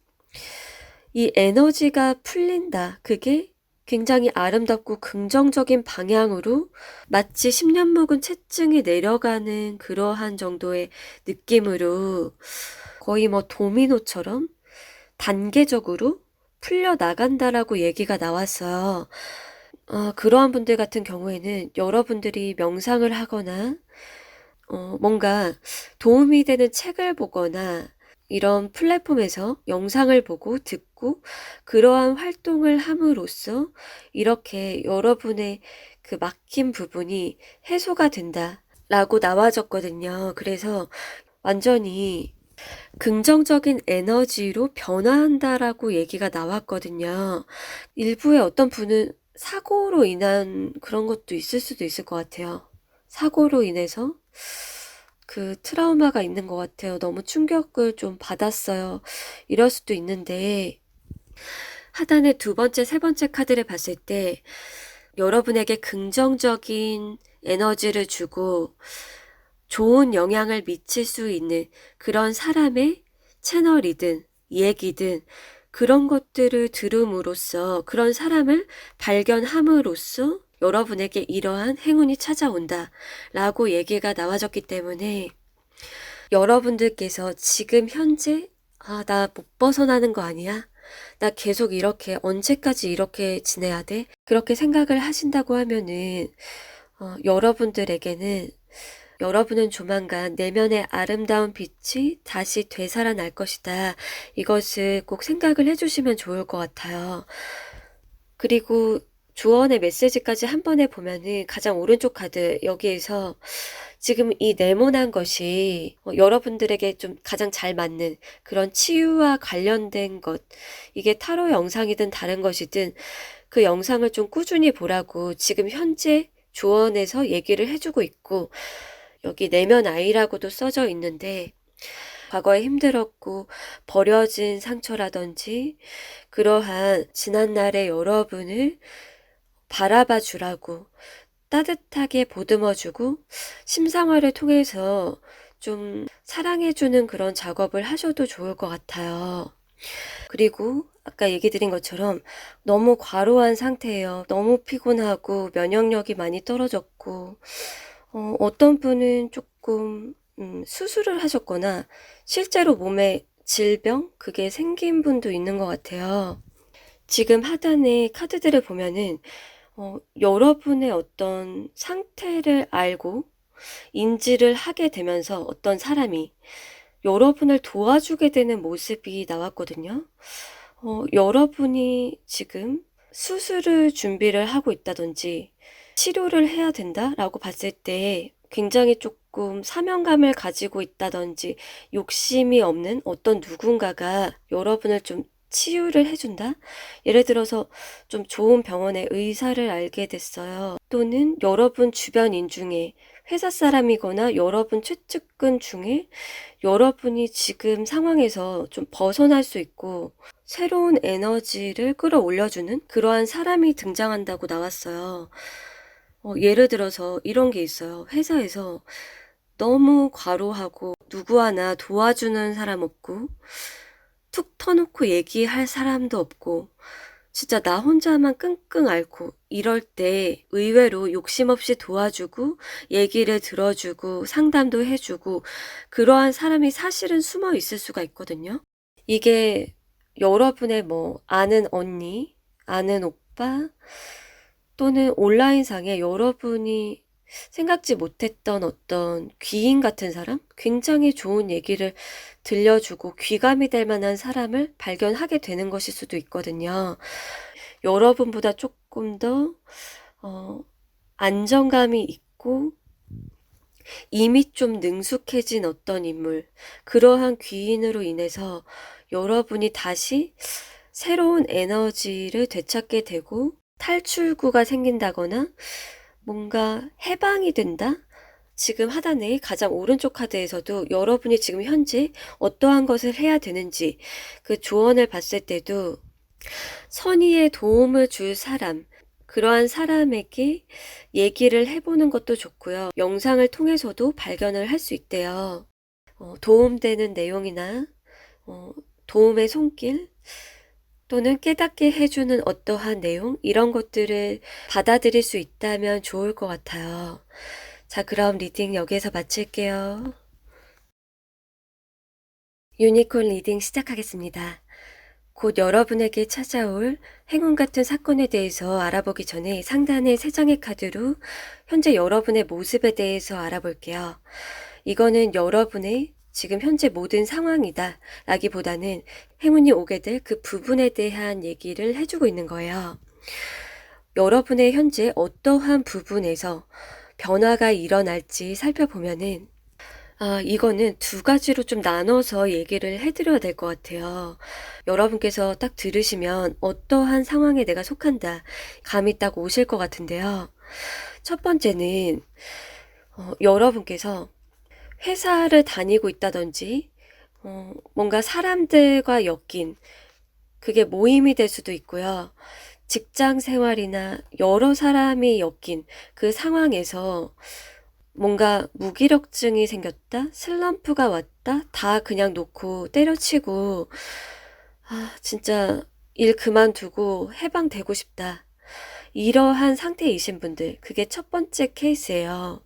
이 에너지가 풀린다. 그게 굉장히 아름답고 긍정적인 방향으로 마치 10년 묵은 채증이 내려가는 그러한 정도의 느낌으로 거의 뭐 도미노처럼 단계적으로 풀려나간다라고 얘기가 나왔어요. 그러한 분들 같은 경우에는 여러분들이 명상을 하거나 뭔가 도움이 되는 책을 보거나 이런 플랫폼에서 영상을 보고 듣고 그러한 활동을 함으로써 이렇게 여러분의 그 막힌 부분이 해소가 된다라고 나와졌거든요. 그래서 완전히 긍정적인 에너지로 변화한다라고 얘기가 나왔거든요. 일부의 어떤 분은 사고로 인한 그런 것도 있을 수도 있을 것 같아요. 사고로 인해서 그 트라우마가 있는 것 같아요. 너무 충격을 좀 받았어요. 이럴 수도 있는데 하단의 두 번째, 세 번째 카드를 봤을 때 여러분에게 긍정적인 에너지를 주고 좋은 영향을 미칠 수 있는 그런 사람의 채널이든 얘기든 그런 것들을 들음으로써 그런 사람을 발견함으로써 여러분에게 이러한 행운이 찾아온다 라고 얘기가 나와졌기 때문에 여러분들께서 지금 현재 나 못 벗어나는 거 아니야? 나 계속 이렇게 언제까지 이렇게 지내야 돼? 그렇게 생각을 하신다고 하면은 여러분들에게는 여러분은 조만간 내면의 아름다운 빛이 다시 되살아날 것이다. 이것을 꼭 생각을 해주시면 좋을 것 같아요. 그리고 조언의 메시지까지 한 번에 보면은 가장 오른쪽 카드 여기에서 지금 이 네모난 것이 여러분들에게 좀 가장 잘 맞는 그런 치유와 관련된 것, 이게 타로 영상이든 다른 것이든 그 영상을 좀 꾸준히 보라고 지금 현재 조언에서 얘기를 해주고 있고, 여기 내면 아이라고도 써져 있는데 과거에 힘들었고 버려진 상처라든지 그러한 지난날의 여러분을 바라봐 주라고 따뜻하게 보듬어주고 심상화를 통해서 좀 사랑해주는 그런 작업을 하셔도 좋을 것 같아요. 그리고 아까 얘기 드린 것처럼 너무 과로한 상태예요. 너무 피곤하고 면역력이 많이 떨어졌고 어떤 분은 조금 수술을 하셨거나 실제로 몸에 질병 그게 생긴 분도 있는 것 같아요. 지금 하단의 카드들을 보면은 여러분의 어떤 상태를 알고 인지를 하게 되면서 어떤 사람이 여러분을 도와주게 되는 모습이 나왔거든요. 여러분이 지금 수술을 준비를 하고 있다든지 치료를 해야 된다라고 봤을 때 굉장히 조금 사명감을 가지고 있다든지 욕심이 없는 어떤 누군가가 여러분을 좀 치유를 해준다? 예를 들어서 좀 좋은 병원의 의사를 알게 됐어요. 또는 여러분 주변인 중에 회사 사람이거나 여러분 최측근 중에 여러분이 지금 상황에서 좀 벗어날 수 있고 새로운 에너지를 끌어올려주는 그러한 사람이 등장한다고 나왔어요. 예를 들어서 이런 게 있어요. 회사에서 너무 과로하고 누구 하나 도와주는 사람 없고 툭 터놓고 얘기할 사람도 없고 진짜 나 혼자만 끙끙 앓고 이럴 때 의외로 욕심 없이 도와주고 얘기를 들어주고 상담도 해주고 그러한 사람이 사실은 숨어 있을 수가 있거든요. 이게 여러분의 뭐 아는 언니, 아는 오빠 또는 온라인상에 여러분이 생각지 못했던 어떤 귀인 같은 사람? 굉장히 좋은 얘기를 들려주고 귀감이 될 만한 사람을 발견하게 되는 것일 수도 있거든요. 여러분보다 조금 더 안정감이 있고 이미 좀 능숙해진 어떤 인물, 그러한 귀인으로 인해서 여러분이 다시 새로운 에너지를 되찾게 되고 탈출구가 생긴다거나 뭔가 해방이 된다? 지금 하단의 가장 오른쪽 카드에서도 여러분이 지금 현재 어떠한 것을 해야 되는지 그 조언을 봤을 때도 선의의 도움을 줄 사람, 그러한 사람에게 얘기를 해보는 것도 좋고요. 영상을 통해서도 발견을 할 수 있대요. 도움되는 내용이나 도움의 손길 또는 깨닫게 해주는 어떠한 내용 이런 것들을 받아들일 수 있다면 좋을 것 같아요. 자, 그럼 리딩 여기에서 마칠게요. 유니콘 리딩 시작하겠습니다. 곧 여러분에게 찾아올 행운 같은 사건에 대해서 알아보기 전에 상단의 3장의 카드로 현재 여러분의 모습에 대해서 알아볼게요. 이거는 여러분의 지금 현재 모든 상황이다 라기보다는 행운이 오게 될 그 부분에 대한 얘기를 해주고 있는 거예요. 여러분의 현재 어떠한 부분에서 변화가 일어날지 살펴보면은 이거는 2가지로 좀 나눠서 얘기를 해드려야 될 것 같아요. 여러분께서 딱 들으시면 어떠한 상황에 내가 속한다 감이 딱 오실 것 같은데요. 첫 번째는 여러분께서 회사를 다니고 있다든지 뭔가 사람들과 엮인 그게 모임이 될 수도 있고요. 직장 생활이나 여러 사람이 엮인 그 상황에서 뭔가 무기력증이 생겼다, 슬럼프가 왔다, 다 그냥 놓고 때려치고 진짜 일 그만두고 해방되고 싶다. 이러한 상태이신 분들, 그게 첫 번째 케이스예요.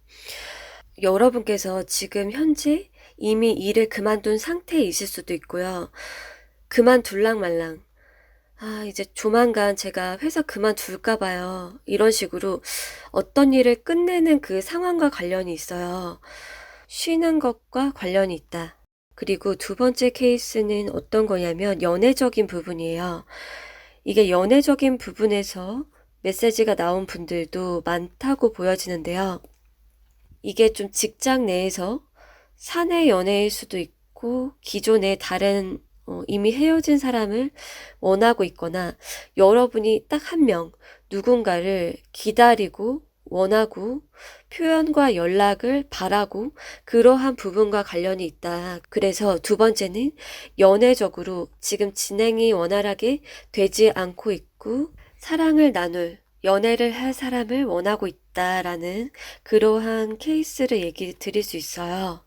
여러분께서 지금 현재 이미 일을 그만둔 상태이실 수도 있고요. 그만둘랑 말랑 이제 조만간 제가 회사 그만둘까 봐요. 이런 식으로 어떤 일을 끝내는 그 상황과 관련이 있어요. 쉬는 것과 관련이 있다. 그리고 2번째 케이스는 어떤 거냐면 연애적인 부분이에요. 이게 연애적인 부분에서 메시지가 나온 분들도 많다고 보여지는데요. 이게 좀 직장 내에서 사내 연애일 수도 있고 기존에 다른 이미 헤어진 사람을 원하고 있거나 여러분이 딱 한 명 누군가를 기다리고 원하고 표현과 연락을 바라고 그러한 부분과 관련이 있다. 그래서 2번째는 연애적으로 지금 진행이 원활하게 되지 않고 있고 사랑을 나눌 연애를 할 사람을 원하고 있다라는 그러한 케이스를 얘기 드릴 수 있어요.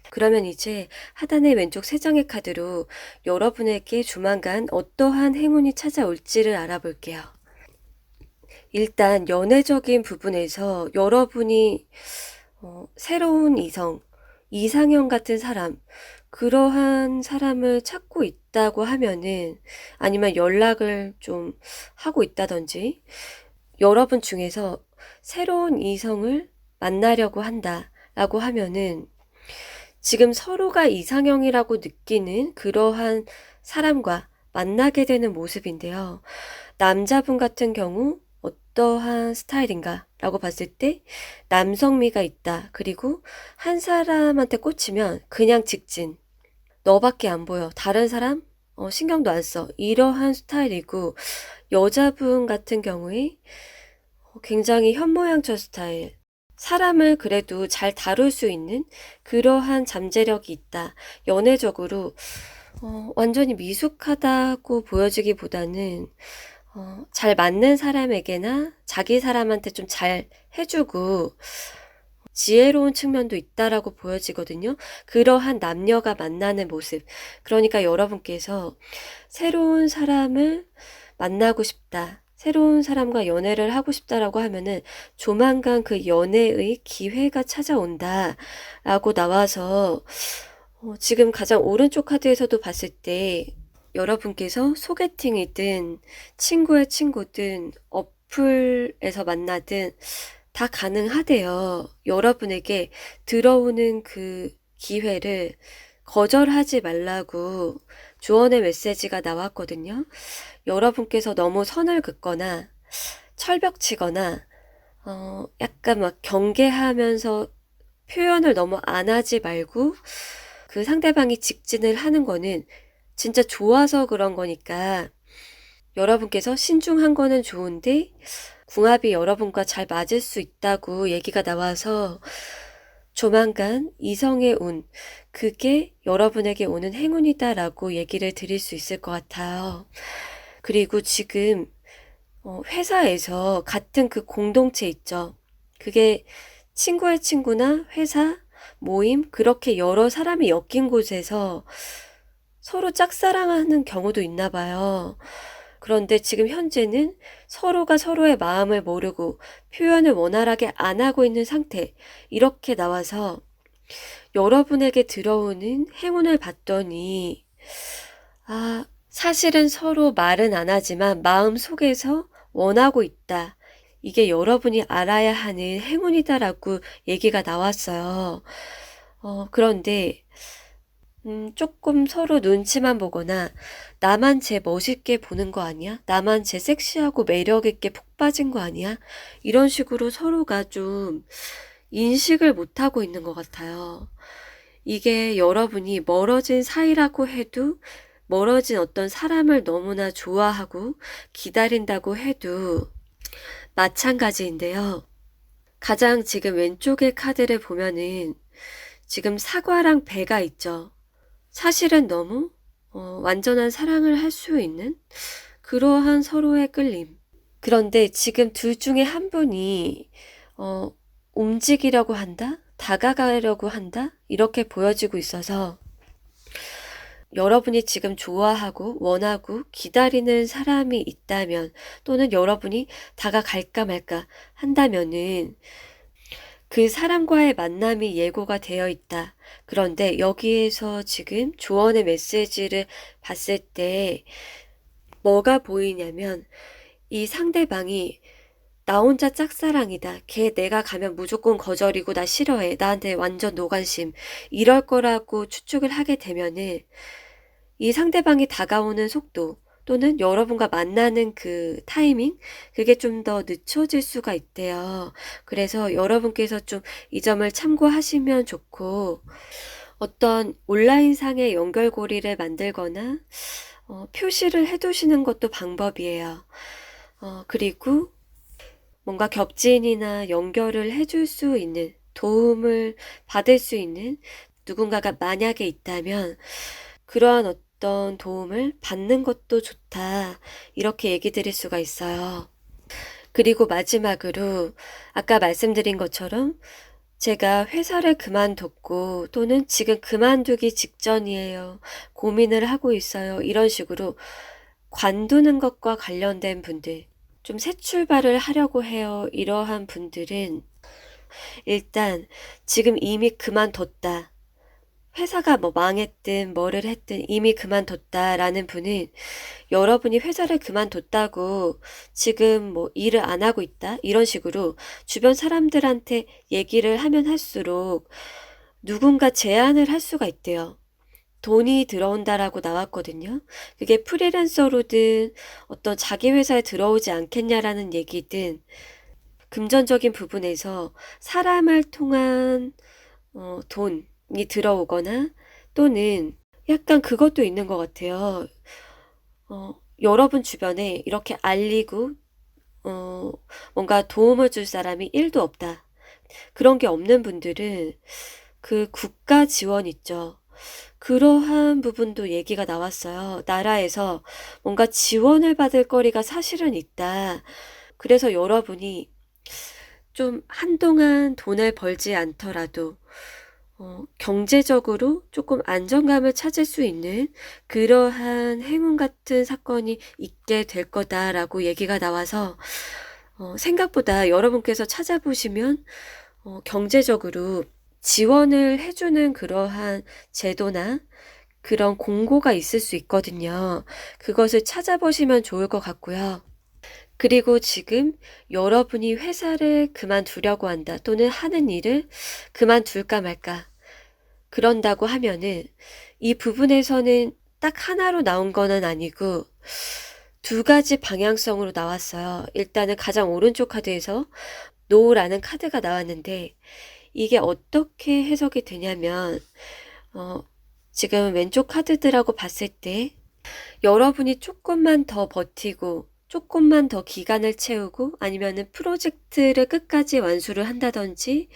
그러면 이제 하단의 왼쪽 3장의 카드로 여러분에게 조만간 어떠한 행운이 찾아올지를 알아볼게요. 일단 연애적인 부분에서 여러분이 새로운 이상형 같은 사람, 그러한 사람을 찾고 있다고 하면은 아니면 연락을 좀 하고 있다든지 여러분 중에서 새로운 이성을 만나려고 한다라고 하면은 지금 서로가 이상형이라고 느끼는 그러한 사람과 만나게 되는 모습인데요. 남자분 같은 경우 어떠한 스타일인가 라고 봤을 때 남성미가 있다. 그리고 한 사람한테 꽂히면 그냥 직진. 너밖에 안 보여. 다른 사람? 신경도 안 써. 이러한 스타일이고 여자분 같은 경우에 굉장히 현모양처 스타일. 사람을 그래도 잘 다룰 수 있는 그러한 잠재력이 있다. 연애적으로 완전히 미숙하다고 보여지기보다는 잘 맞는 사람에게나 자기 사람한테 좀 잘 해주고 지혜로운 측면도 있다라고 보여지거든요. 그러한 남녀가 만나는 모습. 그러니까 여러분께서 새로운 사람을 만나고 싶다. 새로운 사람과 연애를 하고 싶다라고 하면은 조만간 그 연애의 기회가 찾아온다 라고 나와서 지금 가장 오른쪽 카드에서도 봤을 때 여러분께서 소개팅이든 친구의 친구든 어플에서 만나든 다 가능하대요. 여러분에게 들어오는 그 기회를 거절하지 말라고 조언의 메시지가 나왔거든요. 여러분께서 너무 선을 긋거나 철벽치거나 약간 막 경계하면서 표현을 너무 안 하지 말고 그 상대방이 직진을 하는 거는 진짜 좋아서 그런 거니까 여러분께서 신중한 거는 좋은데 궁합이 여러분과 잘 맞을 수 있다고 얘기가 나와서 조만간 이성의 운, 그게 여러분에게 오는 행운이다라고 얘기를 드릴 수 있을 것 같아요. 그리고 지금 회사에서 같은 그 공동체 있죠. 그게 친구의 친구나 회사, 모임, 그렇게 여러 사람이 엮인 곳에서 서로 짝사랑하는 경우도 있나 봐요. 그런데 지금 현재는 서로가 서로의 마음을 모르고 표현을 원활하게 안 하고 있는 상태. 이렇게 나와서 여러분에게 들어오는 행운을 봤더니, 사실은 서로 말은 안 하지만 마음 속에서 원하고 있다. 이게 여러분이 알아야 하는 행운이다라고 얘기가 나왔어요. 그런데 조금 서로 눈치만 보거나 나만 쟤 멋있게 보는 거 아니야? 나만 쟤 섹시하고 매력 있게 푹 빠진 거 아니야? 이런 식으로 서로가 좀 인식을 못하고 있는 것 같아요. 이게 여러분이 멀어진 사이라고 해도 멀어진 어떤 사람을 너무나 좋아하고 기다린다고 해도 마찬가지인데요. 가장 지금 왼쪽의 카드를 보면은 지금 사과랑 배가 있죠. 사실은 너무 완전한 사랑을 할 수 있는 그러한 서로의 끌림. 그런데 지금 둘 중에 한 분이 움직이려고 한다? 다가가려고 한다? 이렇게 보여지고 있어서 여러분이 지금 좋아하고 원하고 기다리는 사람이 있다면 또는 여러분이 다가갈까 말까 한다면은 그 사람과의 만남이 예고가 되어 있다. 그런데 여기에서 지금 조언의 메시지를 봤을 때 뭐가 보이냐면 이 상대방이 나 혼자 짝사랑이다. 걔 내가 가면 무조건 거절이고 나 싫어해. 나한테 완전 노관심. 이럴 거라고 추측을 하게 되면은 이 상대방이 다가오는 속도 또는 여러분과 만나는 그 타이밍, 그게 좀 더 늦춰질 수가 있대요. 그래서 여러분께서 좀 이 점을 참고하시면 좋고, 어떤 온라인상의 연결고리를 만들거나 표시를 해두시는 것도 방법이에요. 그리고 뭔가 겹진이나 연결을 해줄 수 있는, 도움을 받을 수 있는 누군가가 만약에 있다면 그러한 어떤 도움을 받는 것도 좋다. 이렇게 얘기 드릴 수가 있어요. 그리고 마지막으로 아까 말씀드린 것처럼 제가 회사를 그만뒀고 또는 지금 그만두기 직전이에요. 고민을 하고 있어요. 이런 식으로 관두는 것과 관련된 분들, 좀 새 출발을 하려고 해요. 이러한 분들은 일단 지금 이미 그만뒀다. 회사가 뭐 망했든 뭐를 했든 이미 그만뒀다라는 분은 여러분이 회사를 그만뒀다고 지금 뭐 일을 안 하고 있다 이런 식으로 주변 사람들한테 얘기를 하면 할수록 누군가 제안을 할 수가 있대요. 돈이 들어온다라고 나왔거든요. 그게 프리랜서로든 어떤 자기 회사에 들어오지 않겠냐라는 얘기든 금전적인 부분에서 사람을 통한 돈이 들어오거나 또는 약간 그것도 있는 것 같아요. 여러분 주변에 이렇게 알리고 뭔가 도움을 줄 사람이 1도 없다. 그런 게 없는 분들은 그 국가 지원 있죠. 그러한 부분도 얘기가 나왔어요. 나라에서 뭔가 지원을 받을 거리가 사실은 있다. 그래서 여러분이 좀 한동안 돈을 벌지 않더라도 경제적으로 조금 안정감을 찾을 수 있는 그러한 행운 같은 사건이 있게 될 거다라고 얘기가 나와서 생각보다 여러분께서 찾아보시면 경제적으로 지원을 해주는 그러한 제도나 그런 공고가 있을 수 있거든요. 그것을 찾아보시면 좋을 것 같고요. 그리고 지금 여러분이 회사를 그만두려고 한다 또는 하는 일을 그만둘까 말까 그런다고 하면은 이 부분에서는 딱 하나로 나온 거는 아니고 두 가지 방향성으로 나왔어요. 일단은 가장 오른쪽 카드에서 노라는 카드가 나왔는데 이게 어떻게 해석이 되냐면 어, 지금 왼쪽 카드들하고 봤을 때 여러분이 조금만 더 버티고 조금만 더 기간을 채우고 아니면은 프로젝트를 끝까지 완수를 한다든지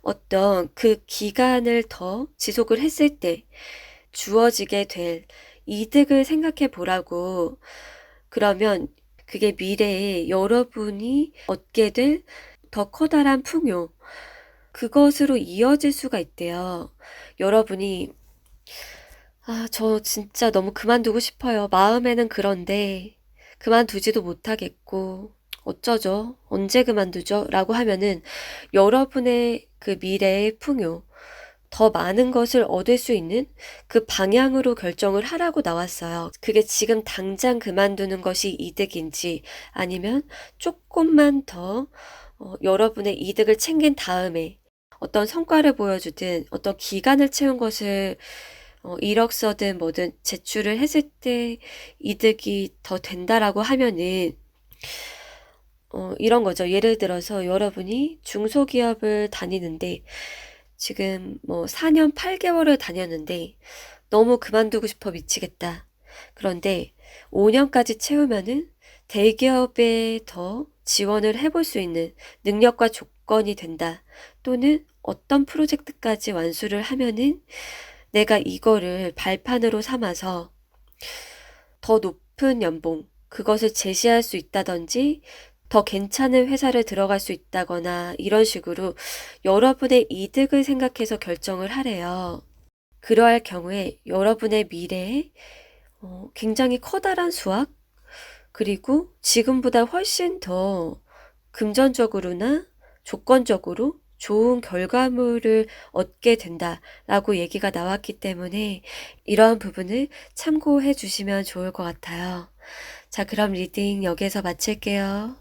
어떤 그 기간을 더 지속을 했을 때 주어지게 될 이득을 생각해 보라고. 그러면 그게 미래에 여러분이 얻게 될 더 커다란 풍요, 그것으로 이어질 수가 있대요. 여러분이 저 진짜 너무 그만두고 싶어요. 마음에는 그런데 그만두지도 못하겠고 어쩌죠? 언제 그만두죠? 라고 하면은 여러분의 그 미래의 풍요, 더 많은 것을 얻을 수 있는 그 방향으로 결정을 하라고 나왔어요. 그게 지금 당장 그만두는 것이 이득인지 아니면 조금만 더 여러분의 이득을 챙긴 다음에 어떤 성과를 보여주든 어떤 기간을 채운 것을 이력서든 뭐든 제출을 했을 때 이득이 더 된다라고 하면은 이런 거죠. 예를 들어서 여러분이 중소기업을 다니는데 지금 뭐 4년 8개월을 다녔는데 너무 그만두고 싶어 미치겠다. 그런데 5년까지 채우면은 대기업에 더 지원을 해볼 수 있는 능력과 조건이 된다. 또는 어떤 프로젝트까지 완수를 하면은 내가 이거를 발판으로 삼아서 더 높은 연봉, 그것을 제시할 수 있다든지 더 괜찮은 회사를 들어갈 수 있다거나 이런 식으로 여러분의 이득을 생각해서 결정을 하래요. 그러할 경우에 여러분의 미래에 굉장히 커다란 수확, 그리고 지금보다 훨씬 더 금전적으로나 조건적으로 좋은 결과물을 얻게 된다라고 얘기가 나왔기 때문에 이러한 부분을 참고해 주시면 좋을 것 같아요. 자, 그럼 리딩 여기에서 마칠게요.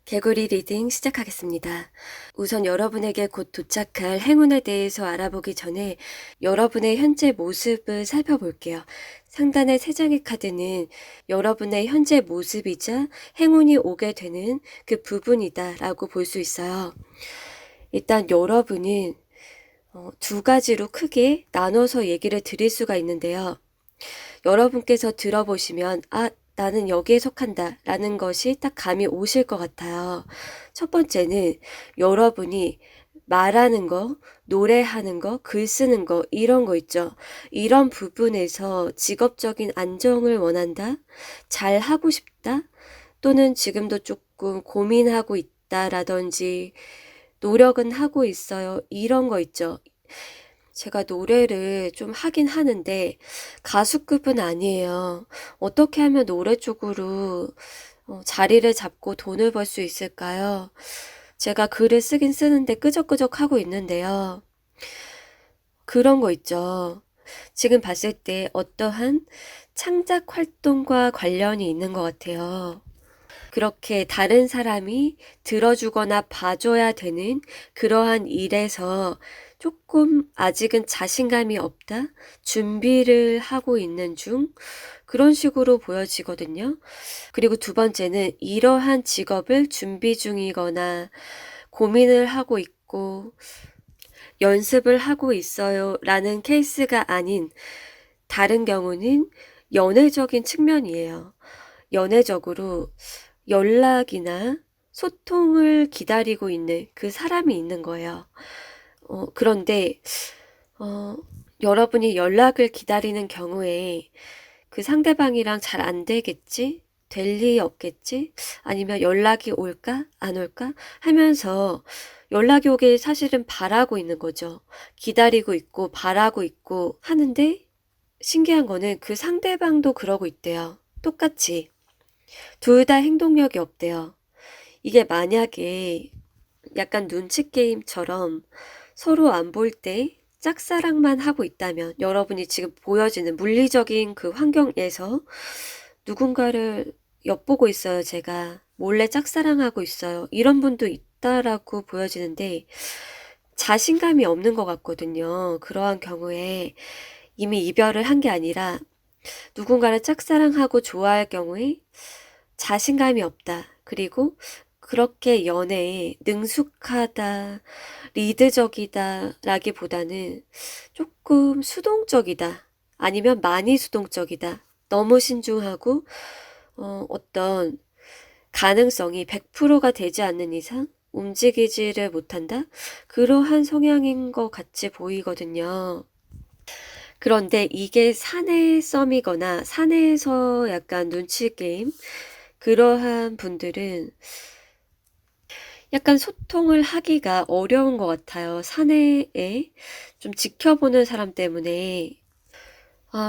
개구리 리딩 시작하겠습니다. 우선 여러분에게 곧 도착할 행운에 대해서 알아보기 전에 여러분의 현재 모습을 살펴볼게요. 상단의 세 장의 카드는 여러분의 현재 모습이자 행운이 오게 되는 그 부분이다 라고 볼 수 있어요. 일단 여러분은 두 가지로 크게 나눠서 얘기를 드릴 수가 있는데요. 여러분께서 들어보시면 나는 여기에 속한다 라는 것이 딱 감이 오실 것 같아요. 첫 번째는 여러분이 말하는 거, 노래하는 거, 글 쓰는 거 이런 거 있죠. 이런 부분에서 직업적인 안정을 원한다, 잘 하고 싶다, 또는 지금도 조금 고민하고 있다라든지 노력은 하고 있어요. 이런 거 있죠. 제가 노래를 좀 하긴 하는데 가수급은 아니에요. 어떻게 하면 노래 쪽으로 자리를 잡고 돈을 벌 수 있을까요? 제가 글을 쓰긴 쓰는데 끄적끄적 하고 있는데요. 그런 거 있죠. 지금 봤을 때 어떠한 창작 활동과 관련이 있는 것 같아요. 그렇게 다른 사람이 들어주거나 봐줘야 되는 그러한 일에서 조금 아직은 자신감이 없다, 준비를 하고 있는 중, 그런 식으로 보여지거든요. 그리고 두 번째는 이러한 직업을 준비 중이거나 고민을 하고 있고 연습을 하고 있어요 라는 케이스가 아닌 다른 경우는 연애적인 측면이에요. 연애적으로 연락이나 소통을 기다리고 있는 그 사람이 있는 거예요. 그런데 여러분이 연락을 기다리는 경우에 그 상대방이랑 잘 안 되겠지? 될 리 없겠지? 아니면 연락이 올까? 안 올까? 하면서 연락이 오길 사실은 바라고 있는 거죠. 기다리고 있고 바라고 있고 하는데 신기한 거는 그 상대방도 그러고 있대요. 똑같이. 둘 다 행동력이 없대요. 이게 만약에 약간 눈치 게임처럼 서로 안 볼 때 짝사랑만 하고 있다면, 여러분이 지금 보여지는 물리적인 그 환경에서 누군가를 엿보고 있어요, 제가. 몰래 짝사랑하고 있어요. 이런 분도 있다라고 보여지는데 자신감이 없는 것 같거든요. 그러한 경우에 이미 이별을 한 게 아니라 누군가를 짝사랑하고 좋아할 경우에 자신감이 없다. 그리고 그렇게 연애에 능숙하다, 리드적이다 라기보다는 조금 수동적이다. 아니면 많이 수동적이다. 너무 신중하고 어떤 가능성이 100%가 되지 않는 이상 움직이지를 못한다? 그러한 성향인 것 같이 보이거든요. 그런데 이게 사내 썸이거나 사내에서 약간 눈치 게임, 그러한 분들은 약간 소통을 하기가 어려운 것 같아요. 사내에 좀 지켜보는 사람 때문에.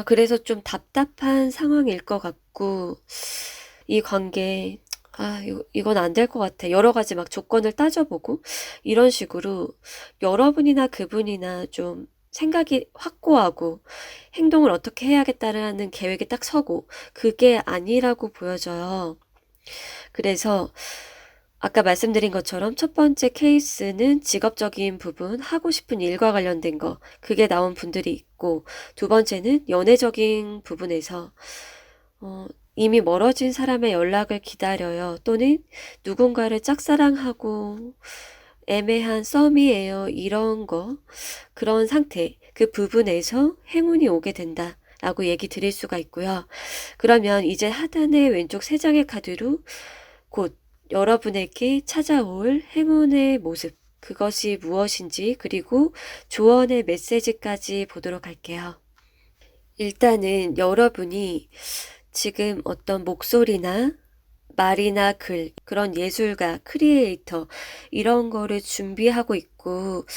그래서 좀 답답한 상황일 것 같고, 이 관계, 이건 안 될 것 같아. 여러 가지 막 조건을 따져보고, 이런 식으로 여러분이나 그분이나 좀 생각이 확고하고, 행동을 어떻게 해야겠다라는 계획이 딱 서고, 그게 아니라고 보여져요. 그래서, 아까 말씀드린 것처럼 첫 번째 케이스는 직업적인 부분, 하고 싶은 일과 관련된 거, 그게 나온 분들이 있고, 두 번째는 연애적인 부분에서 이미 멀어진 사람의 연락을 기다려요. 또는 누군가를 짝사랑하고 애매한 썸이에요. 이런 거, 그런 상태, 그 부분에서 행운이 오게 된다 라고 얘기 드릴 수가 있고요. 그러면 이제 하단의 왼쪽 세 장의 카드로 곧 여러분에게 찾아올 행운의 모습, 그것이 무엇인지, 그리고 조언의 메시지까지 보도록 할게요. 일단은 여러분이 지금 어떤 목소리나 말이나 글, 그런 예술가, 크리에이터, 이런 거를 준비하고 있고,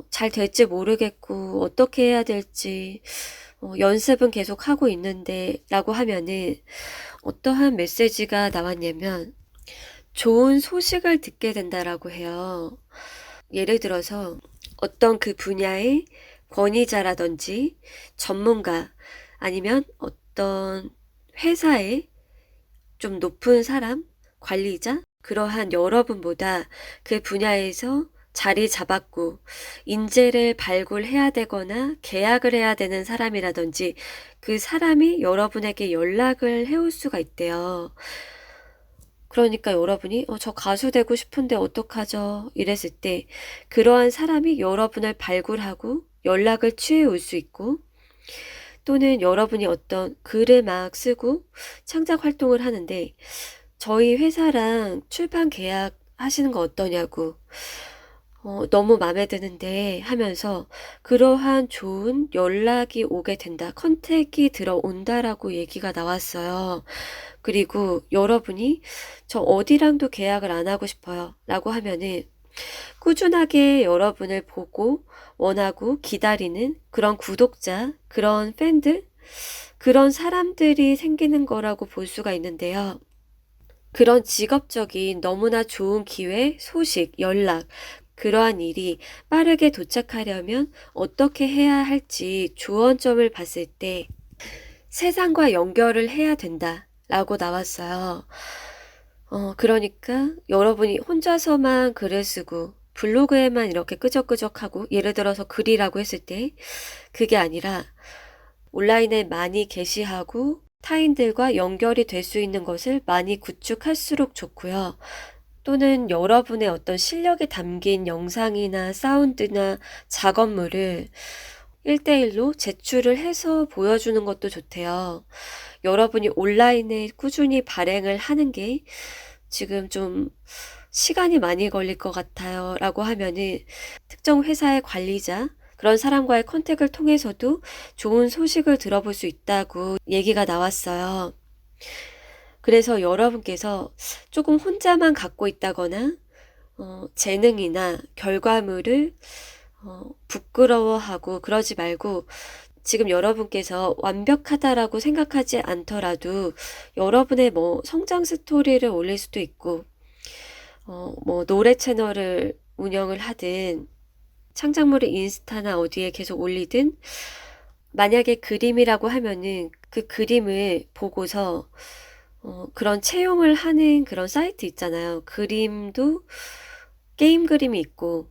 잘 될지 모르겠고, 어떻게 해야 될지, 연습은 계속 하고 있는데, 라고 하면은, 어떠한 메시지가 나왔냐면, 좋은 소식을 듣게 된다라고 해요. 예를 들어서 어떤 그 분야의 권위자라든지 전문가 아니면 어떤 회사의 좀 높은 사람, 관리자, 그러한 여러분보다 그 분야에서 자리 잡았고 인재를 발굴해야 되거나 계약을 해야 되는 사람이라든지 그 사람이 여러분에게 연락을 해올 수가 있대요. 그러니까 여러분이 저 가수 되고 싶은데 어떡하죠? 이랬을 때 그러한 사람이 여러분을 발굴하고 연락을 취해 올 수 있고, 또는 여러분이 어떤 글을 막 쓰고 창작 활동을 하는데 저희 회사랑 출판 계약 하시는 거 어떠냐고, 너무 마음에 드는데 하면서 그러한 좋은 연락이 오게 된다. 컨택이 들어온다라고 얘기가 나왔어요. 그리고 여러분이 저 어디랑도 계약을 안 하고 싶어요 라고 하면은 꾸준하게 여러분을 보고 원하고 기다리는 그런 구독자, 그런 팬들, 그런 사람들이 생기는 거라고 볼 수가 있는데요. 그런 직업적인 너무나 좋은 기회, 소식, 연락, 그러한 일이 빠르게 도착하려면 어떻게 해야 할지 조언점을 봤을 때 세상과 연결을 해야 된다 라고 나왔어요. 그러니까 여러분이 혼자서만 글을 쓰고 블로그에만 이렇게 끄적끄적하고, 예를 들어서 글이라고 했을 때 그게 아니라 온라인에 많이 게시하고 타인들과 연결이 될 수 있는 것을 많이 구축할수록 좋고요. 또는 여러분의 어떤 실력이 담긴 영상이나 사운드나 작업물을 1대1로 제출을 해서 보여주는 것도 좋대요. 여러분이 온라인에 꾸준히 발행을 하는 게 지금 좀 시간이 많이 걸릴 것 같아요 라고 하면은 특정 회사의 관리자, 그런 사람과의 컨택을 통해서도 좋은 소식을 들어볼 수 있다고 얘기가 나왔어요. 그래서 여러분께서 조금 혼자만 갖고 있다거나 재능이나 결과물을 부끄러워하고 그러지 말고, 지금 여러분께서 완벽하다라고 생각하지 않더라도 여러분의 뭐 성장 스토리를 올릴 수도 있고, 뭐 노래 채널을 운영을 하든 창작물을 인스타나 어디에 계속 올리든 만약에 그림이라고 하면은 그 그림을 보고서 그런 채용을 하는 그런 사이트 있잖아요. 그림도 게임 그림이 있고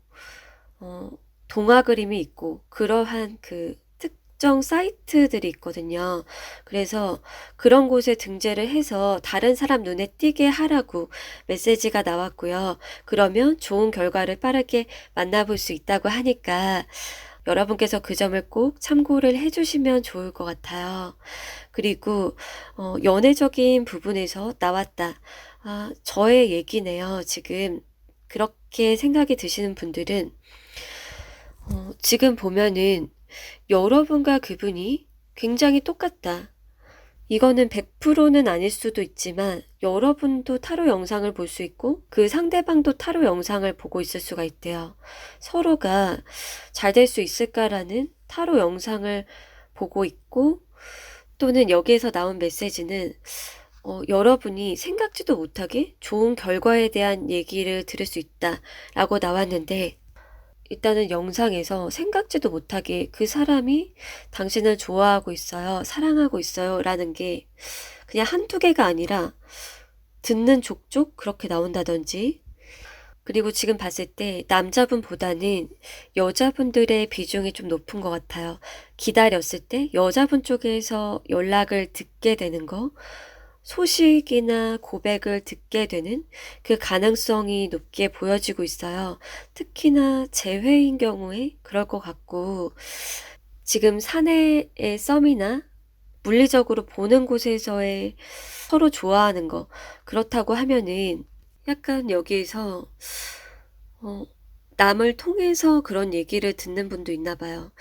어 동화 그림이 있고 그러한 그 특정 사이트들이 있거든요. 그래서 그런 곳에 등재를 해서 다른 사람 눈에 띄게 하라고 메시지가 나왔고요. 그러면 좋은 결과를 빠르게 만나볼 수 있다고 하니까 여러분께서 그 점을 꼭 참고를 해 주시면 좋을 것 같아요. 그리고 연애적인 부분에서 나왔다. 아, 저의 얘기네요. 지금 그렇게 생각이 드시는 분들은 지금 보면은 여러분과 그분이 굉장히 똑같다. 이거는 100%는 아닐 수도 있지만 여러분도 타로 영상을 볼 수 있고 그 상대방도 타로 영상을 보고 있을 수가 있대요. 서로가 잘 될 수 있을까라는 타로 영상을 보고 있고 또는 여기에서 나온 메시지는 여러분이 생각지도 못하게 좋은 결과에 대한 얘기를 들을 수 있다라고 나왔는데 일단은 영상에서 생각지도 못하게 그 사람이 당신을 좋아하고 있어요, 사랑하고 있어요 라는 게 그냥 한두 개가 아니라 듣는 족족 그렇게 나온다든지 그리고 지금 봤을 때 남자분보다는 여자분들의 비중이 좀 높은 것 같아요. 기다렸을 때 여자분 쪽에서 연락을 듣게 되는 거, 소식이나 고백을 듣게 되는 그 가능성이 높게 보여지고 있어요. 특히나 재회인 경우에 그럴 것 같고, 지금 사내의 썸이나 물리적으로 보는 곳에서의 서로 좋아하는 거, 그렇다고 하면은 약간 여기에서 어, 남을 통해서 그런 얘기를 듣는 분도 있나 봐요.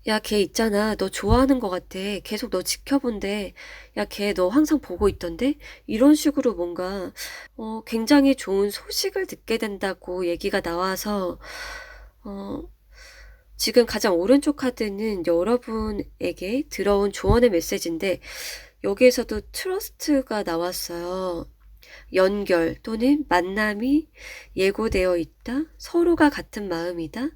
야, 걔 있잖아. 너 좋아하는 것 같아. 계속 너 지켜본대. 야, 걔 너 항상 보고 있던데? 이런 식으로 뭔가, 굉장히 좋은 소식을 듣게 된다고 얘기가 나와서, 어, 지금 가장 오른쪽 카드는 여러분에게 들어온 조언의 메시지인데, 여기에서도 트러스트가 나왔어요. 연결 또는 만남이 예고되어 있다. 서로가 같은 마음이다.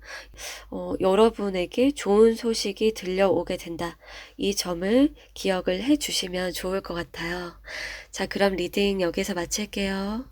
여러분에게 좋은 소식이 들려오게 된다. 이 점을 기억을 해 주시면 좋을 것 같아요. 자, 그럼 리딩 여기서 마칠게요.